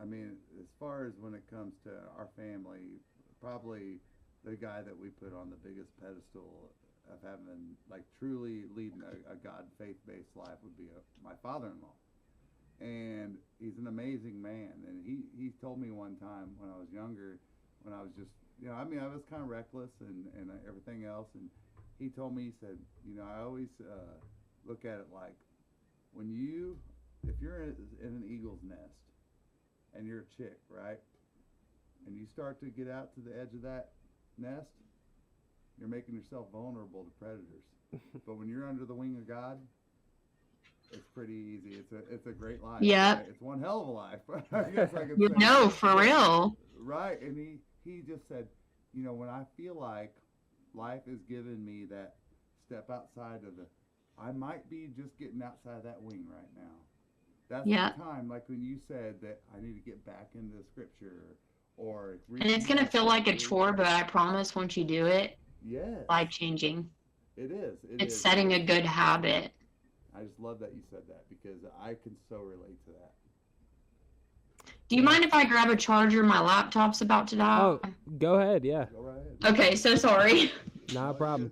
I mean, as far as when it comes to our family, probably the guy that we put on the biggest pedestal of having, like, truly leading a God faith-based life would be my father-in-law. And he's an amazing man, and he told me one time when I was younger, when I was just, you know, I mean, I was kind of reckless and everything else, and he told me, he said, you know, I always look at it like, if you're in an eagle's nest, and you're a chick, right, and you start to get out to the edge of that nest, you're making yourself vulnerable to predators. But when you're under the wing of God, it's pretty easy. It's a great life. Yeah. Right? It's one hell of a life. I guess I could say. No, for real. Right. And he just said, you know, when I feel like life is giving me that step outside of I might be just getting outside that wing right now. That's the time, like when you said that I need to get back into the scripture or. And it's going to feel like a chore, but I promise once you do it, life changing. It is. It's setting a good habit. I just love that you said that because I can so relate to that. Do you mind if I grab a charger? My laptop's about to die. Oh, go ahead. Yeah. Go right ahead. Okay, so sorry. Not a problem.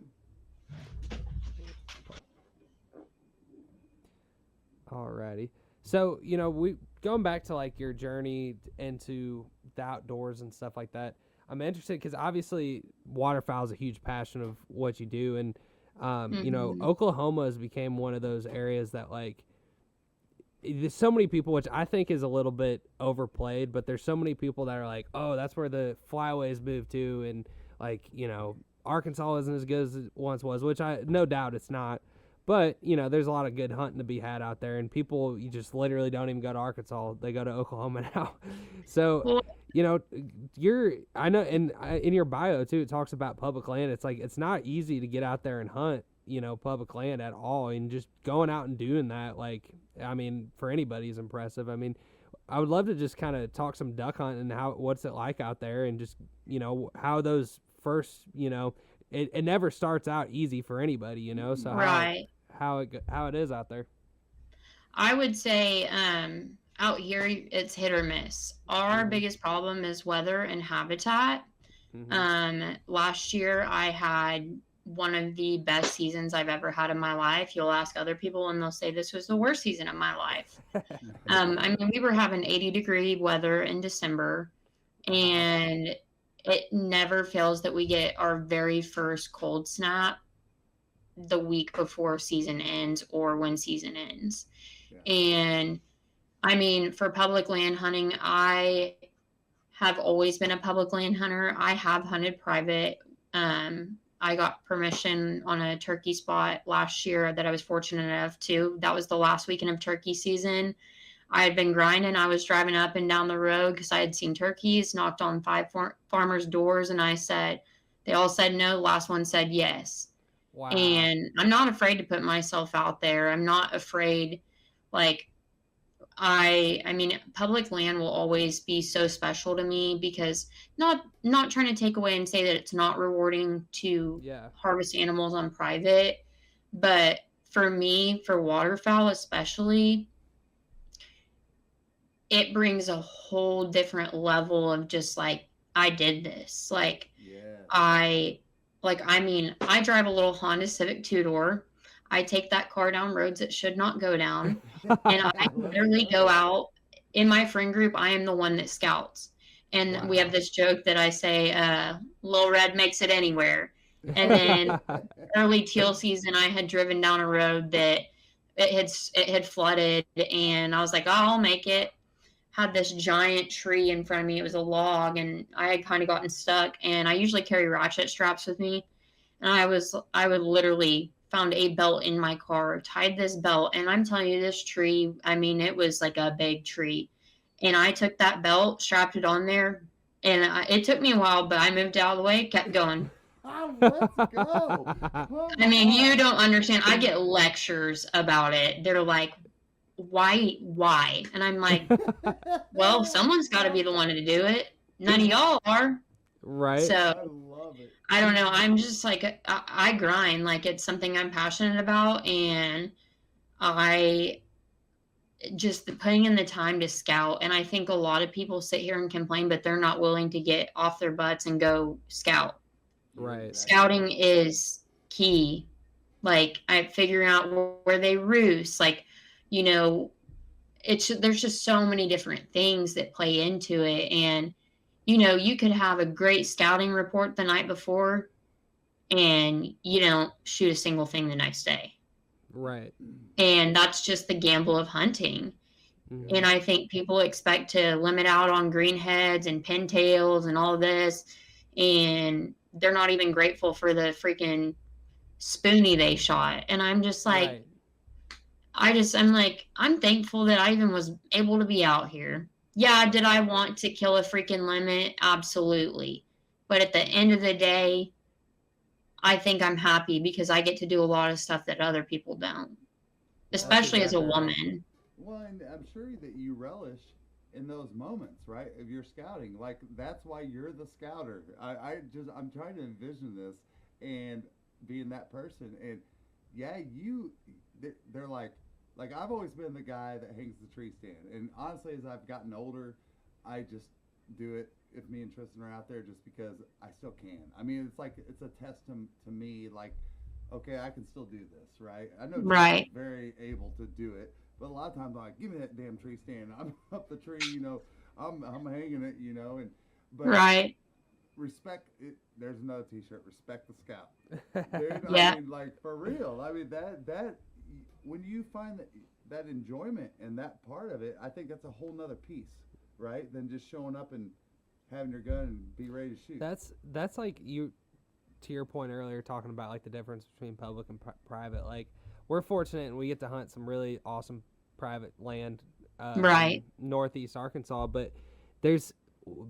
Alrighty. So, you know, we going back to like your journey into the outdoors and stuff like that. I'm interested because obviously waterfowl is a huge passion of what you do, and you know, Mhm. Oklahoma has became one of those areas that like there's so many people, which I think is a little bit overplayed, but there's so many people that are like, oh, that's where the flyways moved to, and like, you know, Arkansas isn't as good as it once was, which I no doubt it's not. But, you know, there's a lot of good hunting to be had out there, and people, you just literally don't even go to Arkansas. They go to Oklahoma now. So, Well, you know, I know, and in your bio, too, it talks about public land. It's like, it's not easy to get out there and hunt, you know, public land at all. And just going out and doing that, like, I mean, for anybody is impressive. I mean, I would love to just kind of talk some duck hunting and what's it like out there, and just, you know, how those first, you know, it never starts out easy for anybody, you know, so right. how it is out there. I would say out here it's hit or miss. Our Mhm. biggest problem is weather and habitat. Last year I had one of the best seasons I've ever had in my life. You'll ask other people and they'll say this was the worst season of my life. I mean, we were having 80-degree weather in December, and it never fails that we get our very first cold snap the week before season ends or when season ends. Yeah. And I mean, for public land hunting, I have always been a public land hunter. I have hunted private. I got permission on a turkey spot last year that I was fortunate enough to. That was the last weekend of turkey season. I had been grinding. I was driving up and down the road because I had seen turkeys, knocked on 5 farmers' doors, and they all said no. Last one said yes. Wow. And I'm not afraid to put myself out there. I'm not afraid. Like, I mean, public land will always be so special to me because not trying to take away and say that it's not rewarding to Yeah. harvest animals on private, but for me, for waterfowl especially, it brings a whole different level of just like, I did this. Like, Yeah. I mean, I drive a little Honda Civic two-door. I take that car down roads it should not go down. And I literally go out in my friend group. I am the one that scouts. And we have this joke that I say, Lil Red makes it anywhere. And then early teal season, I had driven down a road that it had flooded, and I was like, oh, I'll make it. Had this giant tree in front of me. It was a log, and I had kind of gotten stuck. And I usually carry ratchet straps with me. And I would literally found a belt in my car, tied this belt, and I'm telling you, this tree, I mean, it was like a big tree. And I took that belt, strapped it on there, and it took me a while, but I moved out of the way, kept going. Let's go. I mean, you don't understand. I get lectures about it. They're like, why? And I'm like, well, someone's got to be the one to do it. None of y'all are. Right. So I love it. I don't know. I'm just like, I grind. Like, it's something I'm passionate about. And I just putting in the time to scout. And I think a lot of people sit here and complain, but they're not willing to get off their butts and go scout. Right. Scouting is key. Like, figuring out where they roost. Like, you know, there's just so many different things that play into it. And, you know, you could have a great scouting report the night before and you don't shoot a single thing the next day. Right. And that's just the gamble of hunting. Mhm. And I think people expect to limit out on greenheads and pintails and all this. And they're not even grateful for the freaking spoonie they shot. And I'm just like, Right. I'm like, I'm thankful that I even was able to be out here. Yeah, did I want to kill a freaking limit? Absolutely. But at the end of the day, I think I'm happy because I get to do a lot of stuff that other people don't, especially as a exactly right. woman. Well, and I'm sure that you relish in those moments, right? Of your scouting. Like, that's why you're the scouter. I'm trying to envision this and being that person. And yeah, they're like I've always been the guy that hangs the tree stand. And honestly, as I've gotten older, I just do it if me and Tristan are out there just because I still can. I mean, it's a test to me, like, okay, I can still do this, right? I know Right. Tristan's very able to do it, But a lot of times I'm like, give me that damn tree stand. I'm up the tree, you know, I'm hanging it, you know, and but Right. respect it. There's another T-shirt. Respect the scout, dude. Yeah. I mean, like for real. I mean that when you find that enjoyment and that part of it, I think that's a whole nother piece, right? Than just showing up and having your gun and be ready to shoot. That's like you, to your point earlier, talking about like the difference between public and private. Like we're fortunate and we get to hunt some really awesome private land, Right. in Northeast Arkansas. But there's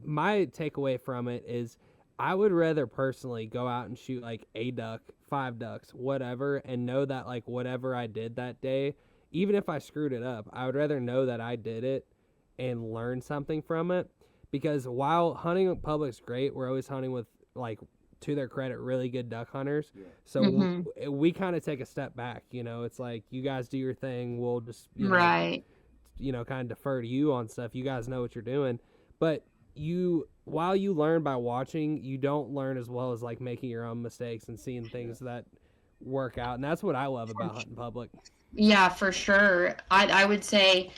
my takeaway from it is I would rather personally go out and shoot like a duck, 5 ducks, whatever, and know that like whatever I did that day, even if I screwed it up, I would rather know that I did it and learn something from it. Because while hunting public's great, we're always hunting with, like, to their credit, really good duck hunters. Yeah. So we kind of take a step back. You know, it's like you guys do your thing. We'll just, Right. kind of defer to you on stuff. You guys know what you're doing. But while you learn by watching, you don't learn as well as like making your own mistakes and seeing things that work out. And that's what I love about hunting public. Yeah, for sure. I would say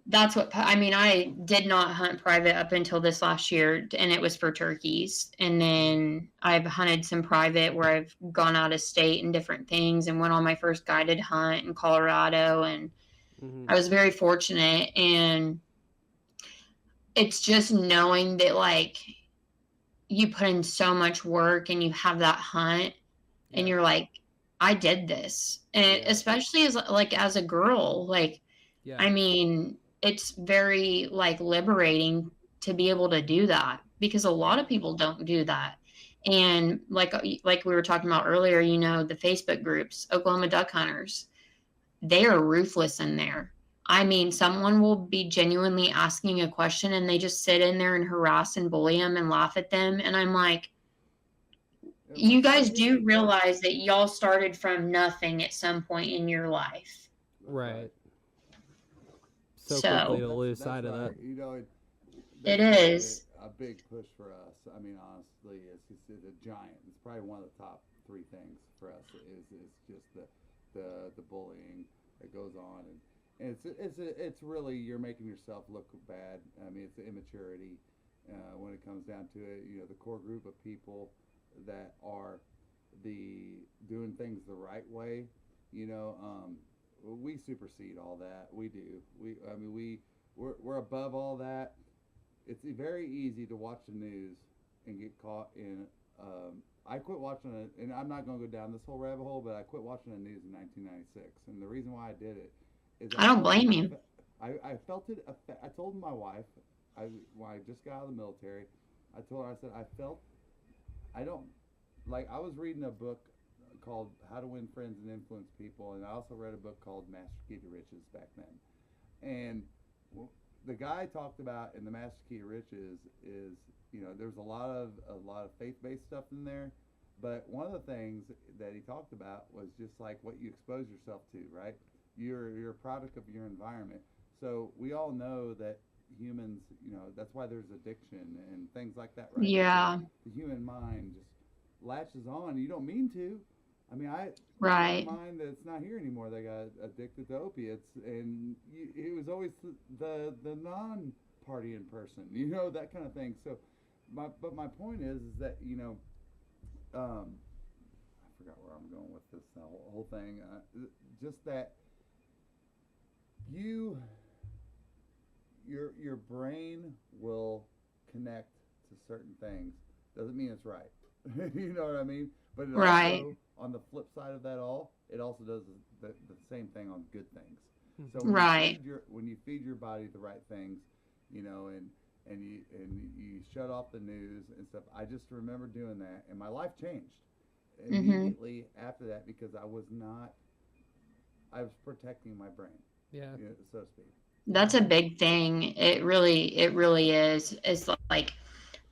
that's what I mean. I did not hunt private up until this last year, and it was for turkeys. And then I've hunted some private where I've gone out of state and different things, and went on my first guided hunt in Colorado. And I was very fortunate. And it's just knowing that like you put in so much work and you have that hunt, and you're like, I did this. And especially as a girl, like, I mean, it's very like liberating to be able to do that, because a lot of people don't do that. And like we were talking about earlier, you know, the Facebook groups, Oklahoma Duck Hunters, they are ruthless in there. I mean, someone will be genuinely asking a question and they just sit in there and harass and bully them and laugh at them. And I'm like, you guys do realize that y'all started from nothing at some point in your life. Right. So quickly to lose sight of that. You know, it is a big push for us. I mean, honestly, it's a giant. It's probably one of the top 3 things for us is just the bullying that goes on, and it's really, you're making yourself look bad. I mean, it's the immaturity when it comes down to it. You know, the core group of people that are doing things the right way, you know, we supersede all that. We do. We're above all that. It's very easy to watch the news and get caught in. I quit watching it, and I'm not going to go down this whole rabbit hole, but I quit watching the news in 1996, and the reason why I did it is I don't blame you. I felt it. I told my wife, when I just got out of the military, I told her, I said, I was reading a book called How to Win Friends and Influence People, and I also read a book called Master Key to Riches back then. And the guy talked about in the Master Key to Riches is, you know, there's a lot of faith-based stuff in there, but one of the things that he talked about was just like what you expose yourself to, right? You're a product of your environment. So we all know that humans, you know, that's why there's addiction and things like that, right? Yeah. The human mind just latches on. You don't mean to. I mean, right. Mine that's not here anymore. They got addicted to opiates, and it was always the non-partying person, you know, that kind of thing. So, but my point is that, you know, I forgot where I'm going with this whole thing. Just that your brain will connect to certain things. Doesn't mean it's right. You know what I mean? But it also, on the flip side of that it also does the same thing on good things. So when you feed your body the right things, you know, and you shut off the news and stuff. I just remember doing that, and my life changed immediately after that, because I was protecting my brain. Yeah, you know, so to speak. That's a big thing. It really is. It's like,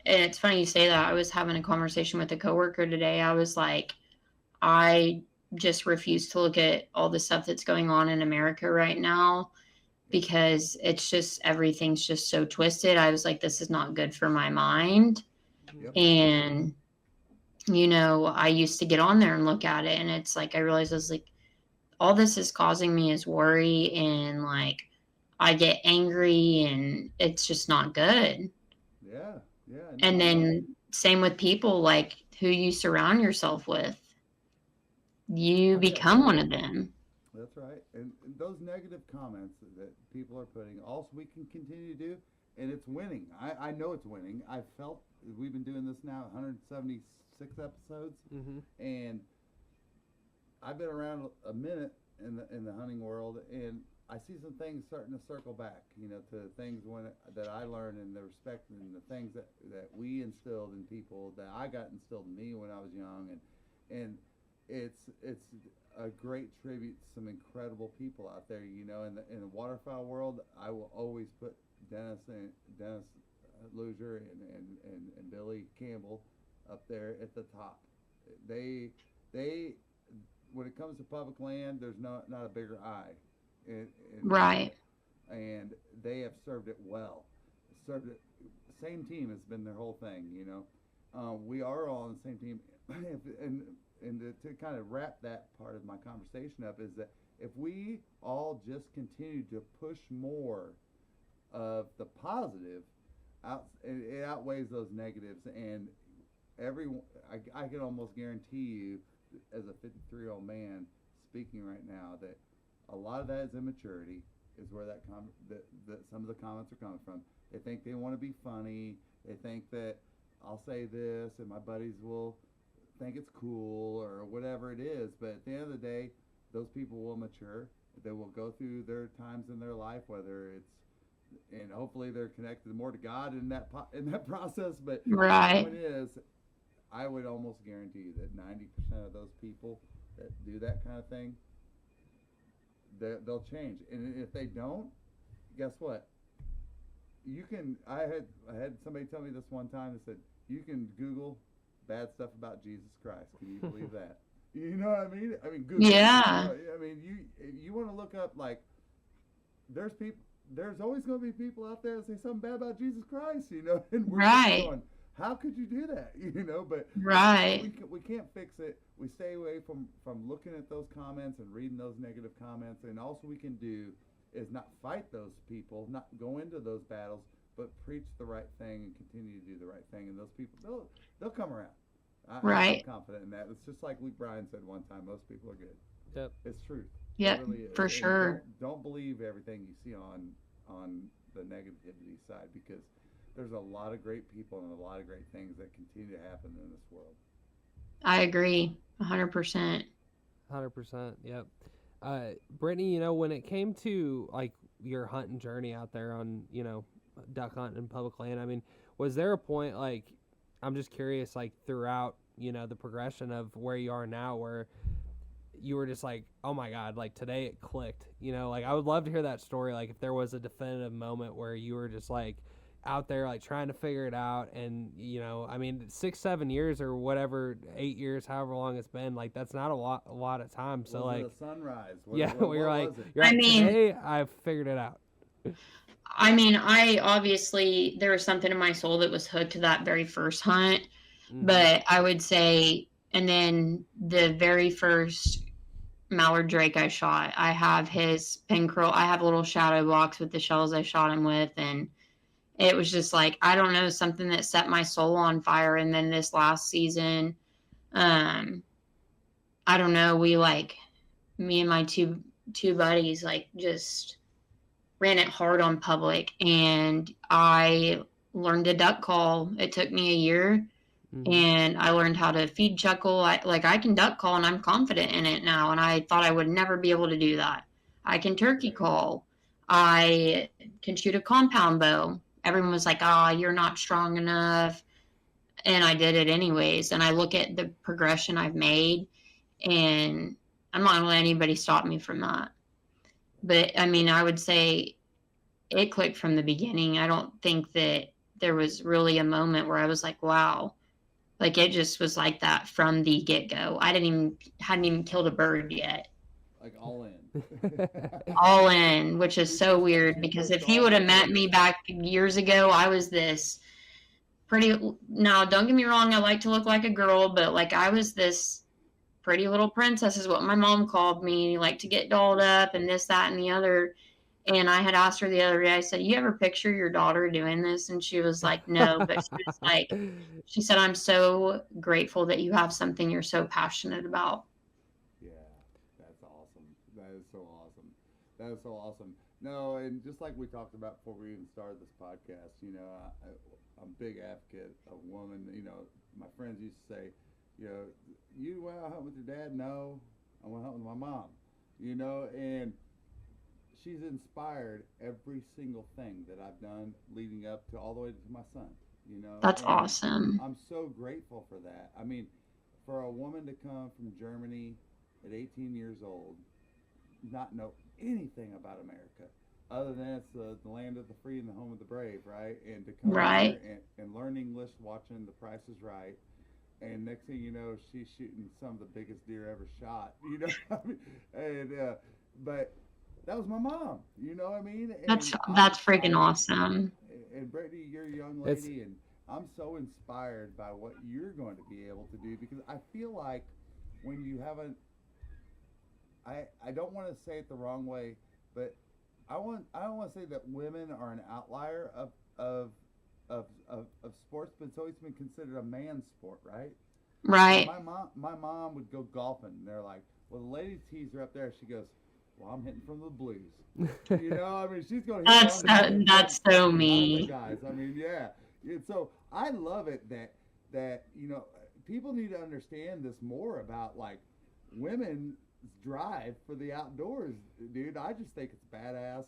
and it's funny you say that. I was having a conversation with a coworker today. I was like, I just refuse to look at all the stuff that's going on in America right now, because it's just, everything's just so twisted. I was like, this is not good for my mind. Yep. And, you know, I used to get on there and look at it, and it's like, I realized I was like, all this is causing me is worry, and like I get angry, and it's just not good. Yeah. And then same with people, like who you surround yourself with. You become one of them. That's right. And those negative comments that people are putting, also we can continue to do, and it's winning. I know it's winning. I felt we've been doing this now 176 episodes, and I've been around a minute in the hunting world, and I see some things starting to circle back, to things that I learned, and the respect and the things that we instilled in people, that I got instilled in me when I was young, and it's a great tribute to some incredible people out there, in the waterfowl world. I will always put Dennis Luger and Billy Campbell up there at the top. They when it comes to public land, there's not a bigger eye. Right. And they have served it well. Same team has been their whole thing, we are all on the same team. And to kind of wrap that part of my conversation up, is that if we all just continue to push more of the positive, it outweighs those negatives. And I can almost guarantee you, as a 53-year-old man speaking right now, that a lot of that is immaturity, is where that some of the comments are coming from. They think they want to be funny. They think that I'll say this and my buddies will think it's cool or whatever it is. But at the end of the day, those people will mature. They will go through their times in their life, whether it's, and hopefully they're connected more to God in that process. But right. The point is, I would almost guarantee that 90% of those people that do that kind of thing, they'll change. And if they don't, guess what? You can. I had somebody tell me this one time. They said, you can Google bad stuff about Jesus Christ. Can you believe that? You know what I mean? Google. Yeah. You want to look up, like, there's always going to be people out there that say something bad about Jesus Christ, and we're right. going, how could you do that? But right. we can't fix it. We stay away from looking at those comments and reading those negative comments. And all we can do is not fight those people, not go into those battles, but preach the right thing and continue to do the right thing. And those people, they'll come around. I'm confident in that. It's just like Luke Bryan said one time, most people are good. Yep. It's truth. Yep, it really is. For And sure. Don't believe everything you see on the negativity side, because there's a lot of great people and a lot of great things that continue to happen in this world. I agree 100%. 100%. Yep. Brittany, when it came to like your hunting journey out there on, duck hunting in public land, was there a point, like, I'm just curious, like throughout, the progression of where you are now, where you were just like, oh my God, like today it clicked, like I would love to hear that story. Like if there was a definitive moment where you were just like out there, like trying to figure it out. And, 6-7 years or whatever, 8 years, however long it's been, like that's not a lot of time. So like a sunrise. You're like, I today I've figured it out. I obviously, there was something in my soul that was hooked to that very first hunt, but I would say, and then the very first mallard drake I shot, I have his pin curl. I have a little shadow box with the shells I shot him with, and it was just like, I don't know, something that set my soul on fire. And then this last season, I don't know, we me and my two buddies, just ran it hard on public, and I learned a duck call. It took me a year, and I learned how to feed chuckle. I can duck call, and I'm confident in it now. And I thought I would never be able to do that. I can turkey call. I can shoot a compound bow. Everyone was like, you're not strong enough. And I did it anyways. And I look at the progression I've made, and I'm not going to let anybody stop me from that. But I would say it clicked from the beginning. I don't think that there was really a moment where I was like, wow, like it just was like that from the get-go. I hadn't even killed a bird yet. Like all in. All in, which is so weird, because if you would have met me back years ago, I was this pretty, now don't get me wrong, I like to look like a girl, but like I was this pretty little princess is what my mom called me, like to get dolled up and this, that, and the other. And I had asked her the other day, I said, you ever picture your daughter doing this? And she was like, no, but she was like, she said, I'm so grateful that you have something you're so passionate about. Yeah, that's awesome. That is so awesome. That is so awesome. No, and just like we talked about before we even started this podcast, you know, I'm a big advocate of women. You know, my friends used to say, you know, you went out hunting with your dad? No, I went hunting with my mom. You know, and she's inspired every single thing that I've done leading up to all the way to my son. You know, That's and awesome. I'm so grateful for that. I mean, for a woman to come from Germany at 18 years old, not know anything about America, other than it's the land of the free and the home of the brave, right? And to come Right. here and learn English, watching The Price is Right, and next thing you know, she's shooting some of the biggest deer ever shot. You know, I mean, and but that was my mom. You know what I mean? And That's freaking awesome. And Brittany, you're a young It's- lady, and I'm so inspired by what you're going to be able to do, because I feel like when you have I don't want to say it the wrong way, but I don't want to say that women are an outlier of sports, but it's always been considered a man's sport, right? Right. My mom would go golfing, and they're like, well, the lady tees are up there. She goes, well, I'm hitting from the blues. You know, I mean, she's going to hit That's so me. guys. I mean, yeah. And so I love it that you know, people need to understand this more about like women's drive for the outdoors, dude. I just think it's badass.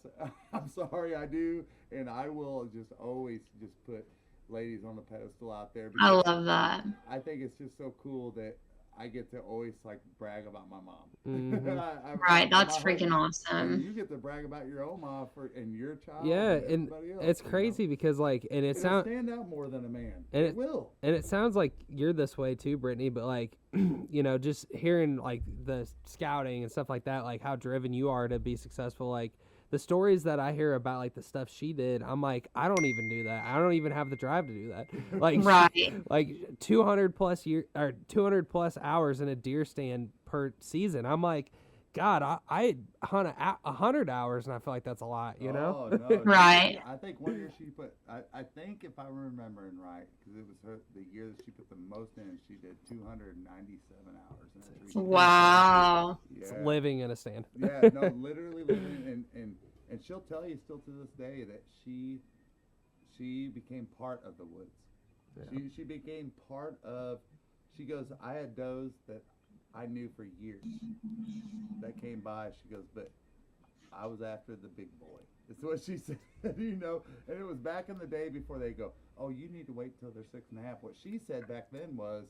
I'm sorry, I do, and I will just always just put ladies on the pedestal out there. I Because love that. I think it's just so cool that I get to always like brag about my mom. Mhm. Right. That's my freaking husband. awesome. And you get to brag about your own mom and your child. Yeah, and and everybody else, it's you know? crazy because like, and it It'll sounds stand out more than a man. And It will. and it sounds like you're this way too, Brittany. But like, you know, just hearing like the scouting and stuff like that, like how driven you are to be successful, like. The stories that I hear about like the stuff she did, I'm like, I don't even do that. I don't even have the drive to do that. Like, Right. like 200 plus 200 plus hours in a deer stand per season. I'm like, God, I hunt 100 hours and I feel like that's a lot, you know? Oh, no, Right. I think one year she put, I think if I'm remembering right, because it was the year that she put the most in, she did 297 hours in a tree stand. Wow. It's Yeah. living in a stand. Yeah, no, literally living, and she'll tell you still to this day that she became part of the woods. Yeah. She became part of. She goes, I had does that I knew for years that came by. She goes, but I was after the big boy. That's what she said, you know. And it was back in the day before they go, oh, you need to wait till they're 6.5. What she said back then was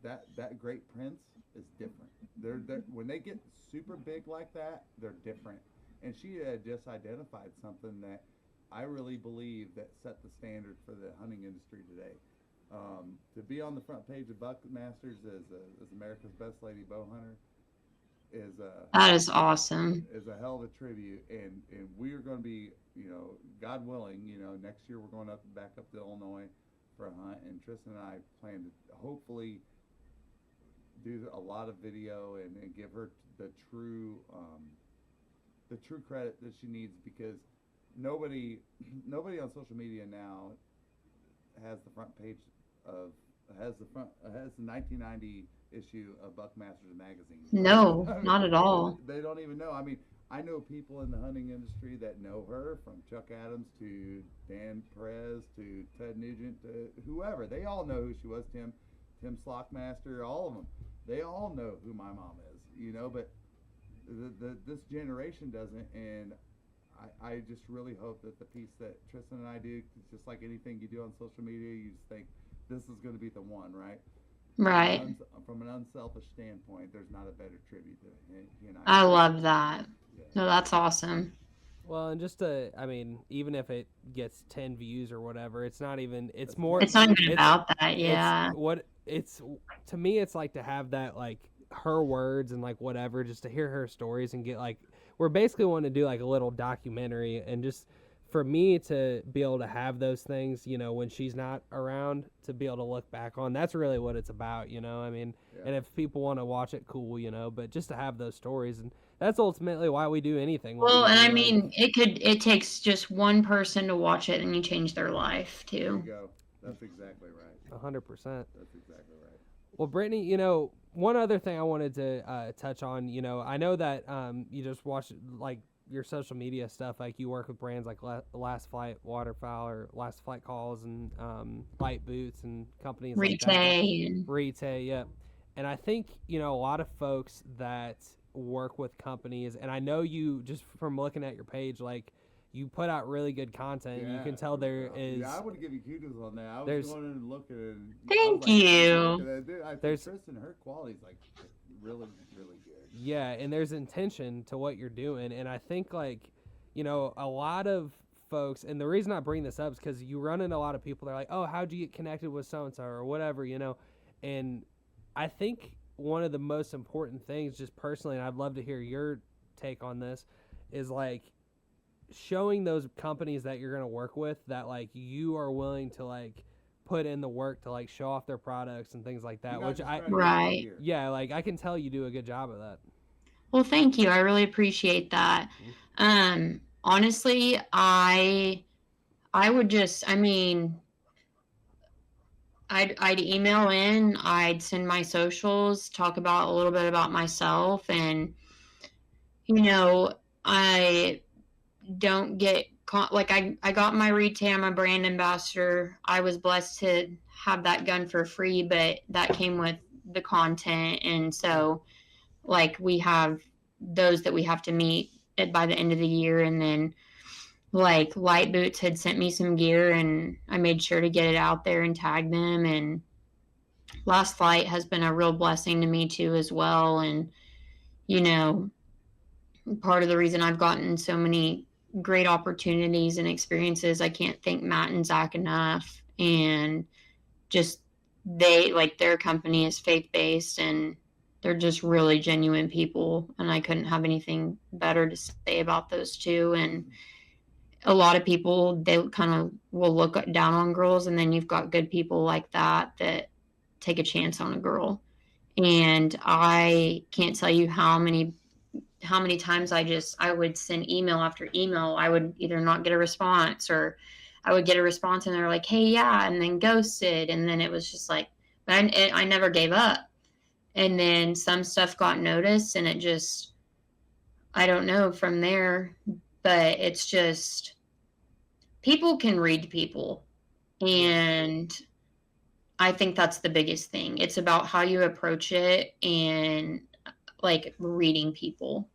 that great prince is different. They're when they get super big like that, they're different. And she had just identified something that I really believe that set the standard for the hunting industry today. To be on the front page of Buckmasters as America's best lady bow hunter That is awesome. is a hell of a tribute, and we are going to be, you know, God willing, you know, next year we're going back up to Illinois for a hunt, and Tristan and I plan to hopefully do a lot of video and give her the true credit that she needs, because nobody on social media now has the front page has the 1990 issue of Buckmasters magazine. No, I mean, not at all. They don't even know. I mean, I know people in the hunting industry that know her, from Chuck Adams to Dan Perez to Ted Nugent to whoever. They all know who she was. Tim Slockmaster, all of them. They all know who my mom is, you know. But this generation doesn't, and I just really hope that the piece that Tristan and I do, it's just like anything you do on social media, you just think this is going to be the one, right? Right. From an unselfish standpoint, there's not a better tribute to he and I love that. Yeah. No, that's awesome. Well, and just I mean, even if it gets 10 views or whatever, it's not even. It's more. It's not even about that. It's Yeah. to me, it's like to have that like her words and like whatever, just to hear her stories and get like we're basically wanting to do like a little documentary and just for me to be able to have those things, you know, when she's not around, to be able to look back on, that's really what it's about, you know. I mean, and if people want to watch it, cool, you know, but just to have those stories, and that's ultimately why we do anything. Well, and I do, mean, it takes just one person to watch it and you change their life There you too. go. That's exactly right. 100%. That's exactly right. Well, Brittany, you know, one other thing I wanted to touch on, you know, I know that you just watch like your social media stuff, like you work with brands like Last Flight Waterfowl or Last Flight Calls and Light Boots and companies like that. Retail, yeah. And I think, you know, a lot of folks that work with companies, and I know you, just from looking at your page, like you put out really good content. And you can tell there is. Yeah, I want to give you kudos on that. I was going and looking and. Thank you. I think Kristen, her quality's like really, really good. Yeah, and there's intention to what you're doing, and I think, like, you know, a lot of folks, and the reason I bring this up is because you run into a lot of people that are like, oh, how'd you get connected with so-and-so or whatever, you know, and I think one of the most important things, just personally, and I'd love to hear your take on this, is like showing those companies that you're going to work with that like you are willing to like put in the work to like show off their products and things like that, which yeah, like I can tell you do a good job of that. Well, thank you. I really appreciate that. Honestly, I would just, I mean, I'd email in, I'd send my socials, talk about a little bit about myself, and you know, I don't get like I got my retail, I'm a brand ambassador. I was blessed to have that gun for free, but that came with the content, and so like we have those that we have to meet by the end of the year, and then like Light Boots had sent me some gear and I made sure to get it out there and tag them, and Last Flight has been a real blessing to me too as well. And you know, part of the reason I've gotten so many great opportunities and experiences, I can't thank Matt and Zach enough. And just they, like, their company is faith-based and they're just really genuine people, and I couldn't have anything better to say about those two. And a lot of people, they kind of will look down on girls, and then you've got good people like that that take a chance on a girl. And I can't tell you how many times I would send email after email. I would either not get a response, or I would get a response and they're like, hey, yeah, and then ghosted. And then it was just like, but I never gave up. And then some stuff got noticed, and it just, I don't know from there, but it's just, people can read people. And I think that's the biggest thing. It's about how you approach it and like reading people.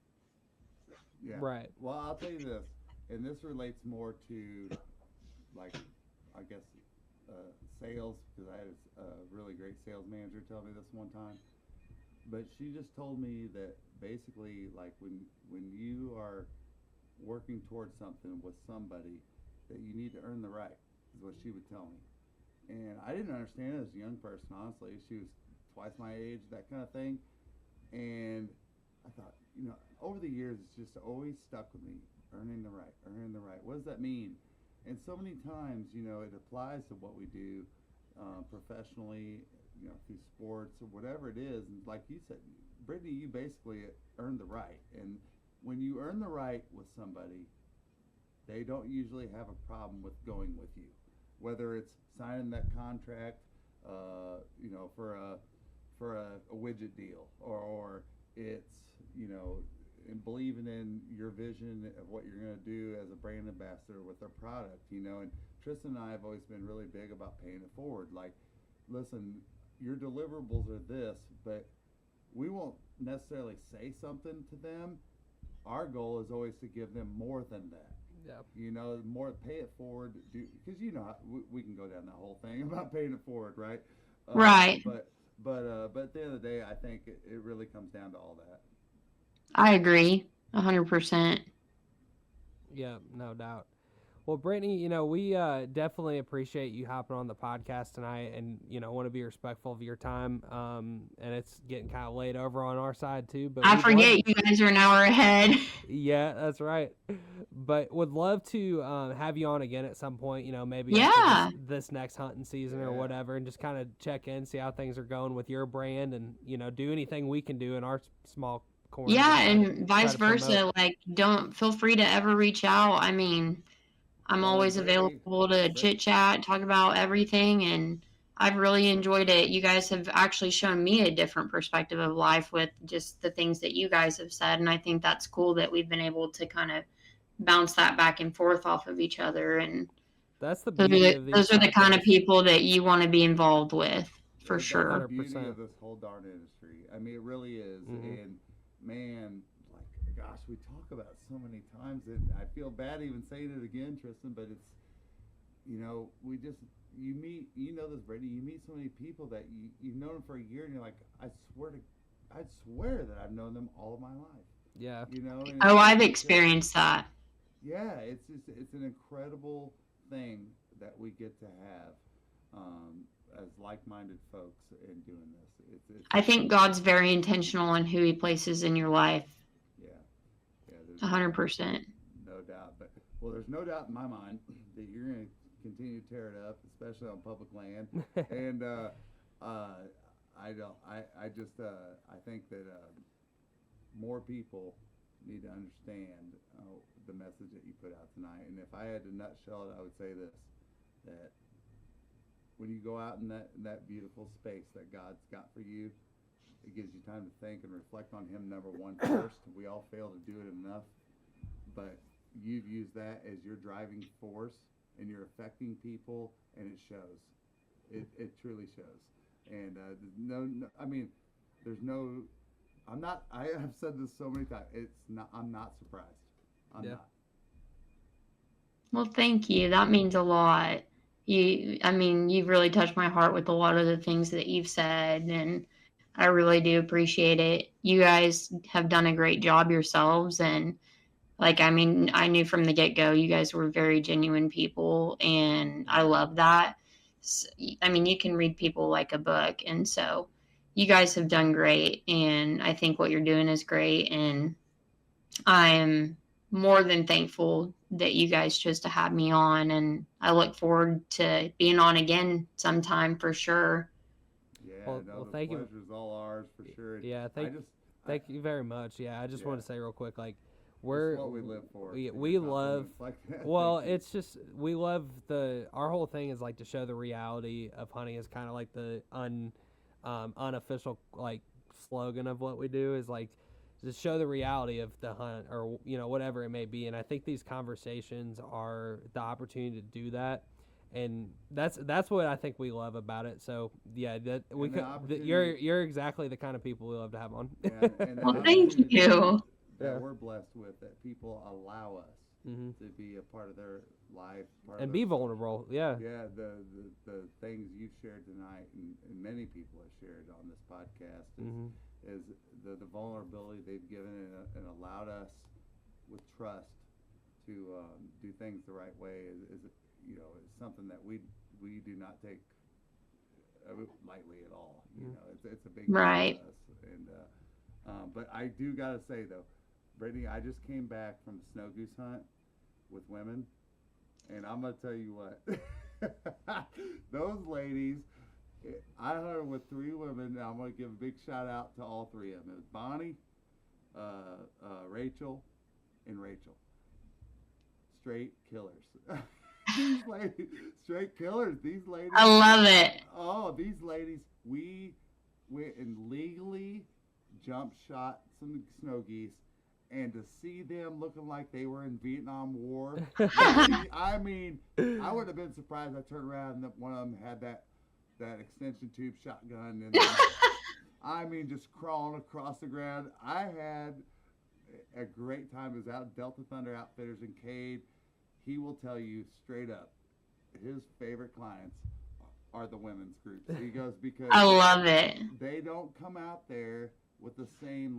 Yeah. Right. Well, I'll tell you this, and this relates more to, like, I guess, sales, because I had a really great sales manager tell me this one time. But she just told me that basically, like, when you are working towards something with somebody, that you need to earn the right, is what she would tell me. And I didn't understand it as a young person, honestly. She was twice my age, that kind of thing. And I thought, you know, over the years, it's just always stuck with me. Earning the right, earning the right. What does that mean? And so many times, you know, it applies to what we do professionally, you know, through sports or whatever it is. And like you said, Brittany, you basically earned the right. And when you earn the right with somebody, they don't usually have a problem with going with you. Whether it's signing that contract, you know, for a widget deal, or it's, you know, and believing in your vision of what you're going to do as a brand ambassador with their product, you know. And Tristan and I have always been really big about paying it forward. Like, listen, your deliverables are this, but we won't necessarily say something to them. Our goal is always to give them more than that. Yeah. You know, more pay it forward, because you know we can go down that whole thing about paying it forward, right? Right. But at the end of the day, I think it really comes down to all that. I agree 100%. Yeah, no doubt. Well, Brittany, we definitely appreciate you hopping on the podcast tonight, and want to be respectful of your time. And it's getting kind of late over on our side too. But I forget you guys are an hour ahead. Yeah, that's right. But would love to have you on again at some point. Maybe Yeah. after this next hunting season or Yeah. whatever, and just kind of check in, see how things are going with your brand, and do anything we can do in our small corner. to Yeah, try to- and try vice to versa. promote. Like, don't feel free to ever reach out. I mean, I'm Well, always Brittany, available to chit chat, talk about everything, and I've really enjoyed it. You guys have actually shown me a different perspective of life with just the things that you guys have said, and I think that's cool that we've been able to kind of bounce that back and forth off of each other. And That's the those beauty are of the, these those are the kind of podcasts. people that you want to be involved with, for That's sure. the beauty 100%. of this whole darn industry. I mean, it really is. Mhm. And man, like, gosh, we talk about it so many times, and I feel bad even saying it again, Tristan. But it's, we just you meet, this, Brittany. You meet so many people that you've known them for a year, and you're like, I swear that I've known them all of my life. Yeah. And Oh, I've it's just- experienced that. Yeah, it's an incredible thing that we get to have as like-minded folks in doing this. It's I think God's very intentional in who he places in your life. yeah, there's 100%. no doubt. But there's no doubt in my mind that you're going to continue to tear it up, especially on public land. And I think that more people need to understand the message that you put out tonight. And if I had to nutshell it, I would say this: that when you go out in that beautiful space that God's got for you, it gives you time to think and reflect on Him, number one, first. We all fail to do it enough, but you've used that as your driving force, and you're affecting people, and it shows. It truly shows. And I have said this so many times. I'm not surprised. I'm Yeah. not. Well, thank you. That means a lot. You've really touched my heart with a lot of the things that you've said, and I really do appreciate it. You guys have done a great job yourselves, and I knew from the get-go you guys were very genuine people, and I love that. You can read people like a book, and so you guys have done great, and I think what you're doing is great, and I'm more than thankful that you guys chose to have me on, and I look forward to being on again sometime for sure. Yeah, Well, the thank you. pleasure's all ours for sure. Yeah, thank you very much. Yeah, I just want to say real quick, It's we're what we live for. we love. Like that. Well, Thank you. it's just we love our whole thing is to show the reality of hunting is kind of like the unofficial slogan of what we do is to show the reality of the hunt or whatever it may be, and I think these conversations are the opportunity to do that, and that's what I think we love about it. So yeah, you're exactly the kind of people we love to have on. Yeah, and the Well, thank opportunity you. That Yeah. we're blessed with, that people allow us Hmm. to be a part of their life, part And of be their- vulnerable. Yeah. Yeah, the things you've shared tonight, and many people have shared on this podcast, Hmm. is the vulnerability they've given and allowed us with trust to do things the right way is something that we do not take lightly at all. It's a big deal Right. to us. And but I do gotta say though, Brittany, I just came back from a snow goose hunt with women, and I'm gonna tell you what, those ladies. I hunted with 3 women. And I'm gonna give a big shout out to all 3 of them. It was Bonnie, Rachel, and Rachel. Straight killers. These ladies, straight killers. These ladies. I love it. Oh, these ladies. We went and legally jump shot some snow geese, and to see them looking like they were in Vietnam War. I would have been surprised. I turned around and one of them had that extension tube shotgun, and just crawling across the ground. I had a great time. It was out Delta Thunder Outfitters in Kade. He will tell you straight up, his favorite clients are the women's groups. He goes because I love it. they don't come out there with the same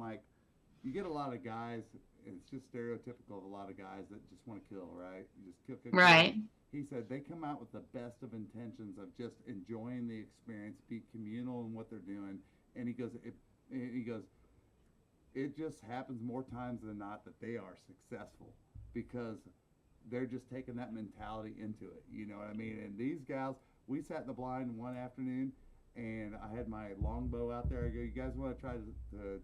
you get a lot of guys, and it's just stereotypical of a lot of guys that just want to kill, right? You just kill. Right. He said they come out with the best of intentions of just enjoying the experience, be communal in what they're doing, and he goes, it just happens more times than not that they are successful because they're just taking that mentality into it. You know what I mean? And these gals, we sat in the blind one afternoon, and I had my longbow out there. I go, you guys want to try to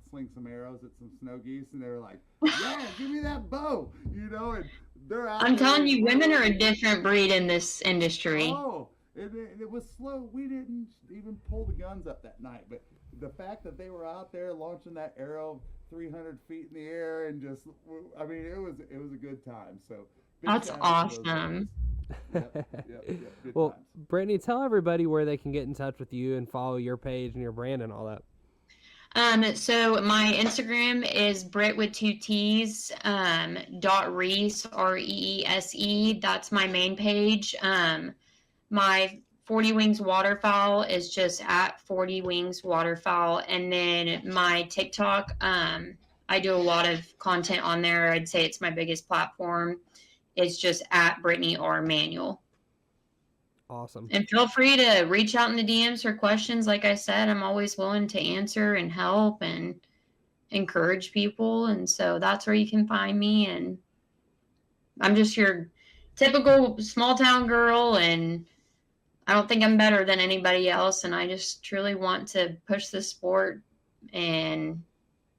sling some arrows at some snow geese? And they were like, yeah, give me that bow, you know. And they're out I'm there telling you, and women are a different breed in this industry. oh, it was slow. We didn't even pull the guns up that night, but the fact that they were out there launching that arrow 300 feet in the air and just, I mean, it was a good time. So big That's shout out to those awesome. guys. Yep, good Well, times. Brittany, tell everybody where they can get in touch with you and follow your page and your brand and all that. So my Instagram is Brit with 2 T's, .reese, REESE. That's my main page. My 40 Wings Waterfowl is just at 40 Wings Waterfowl. And then my TikTok, I do a lot of content on there. I'd say it's my biggest platform. It's just at Brittany R. Manuel. Awesome. And feel free to reach out in the DMs for questions. Like I said, I'm always willing to answer and help and encourage people. And so that's where you can find me. And I'm just your typical small town girl, and I don't think I'm better than anybody else. And I just truly want to push the sport and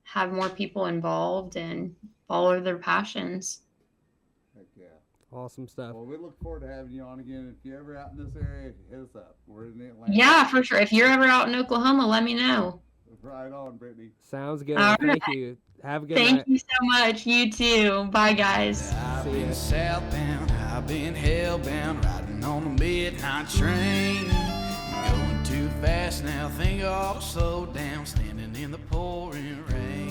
have more people involved and follow their passions. Heck yeah. Awesome stuff. Well, we look forward to having you on again. If you're ever out in this area, hit us up. We're in Atlanta. Yeah, for sure. If you're ever out in Oklahoma, let me know. Right on, Brittany. Sounds good. All Thank right. you. Have a good Thank night. you so much. You too. Bye, guys. I've See been ya. southbound, I've been hellbound, riding on a midnight train. Going too fast now, think I ought to slow down, standing in the pouring rain.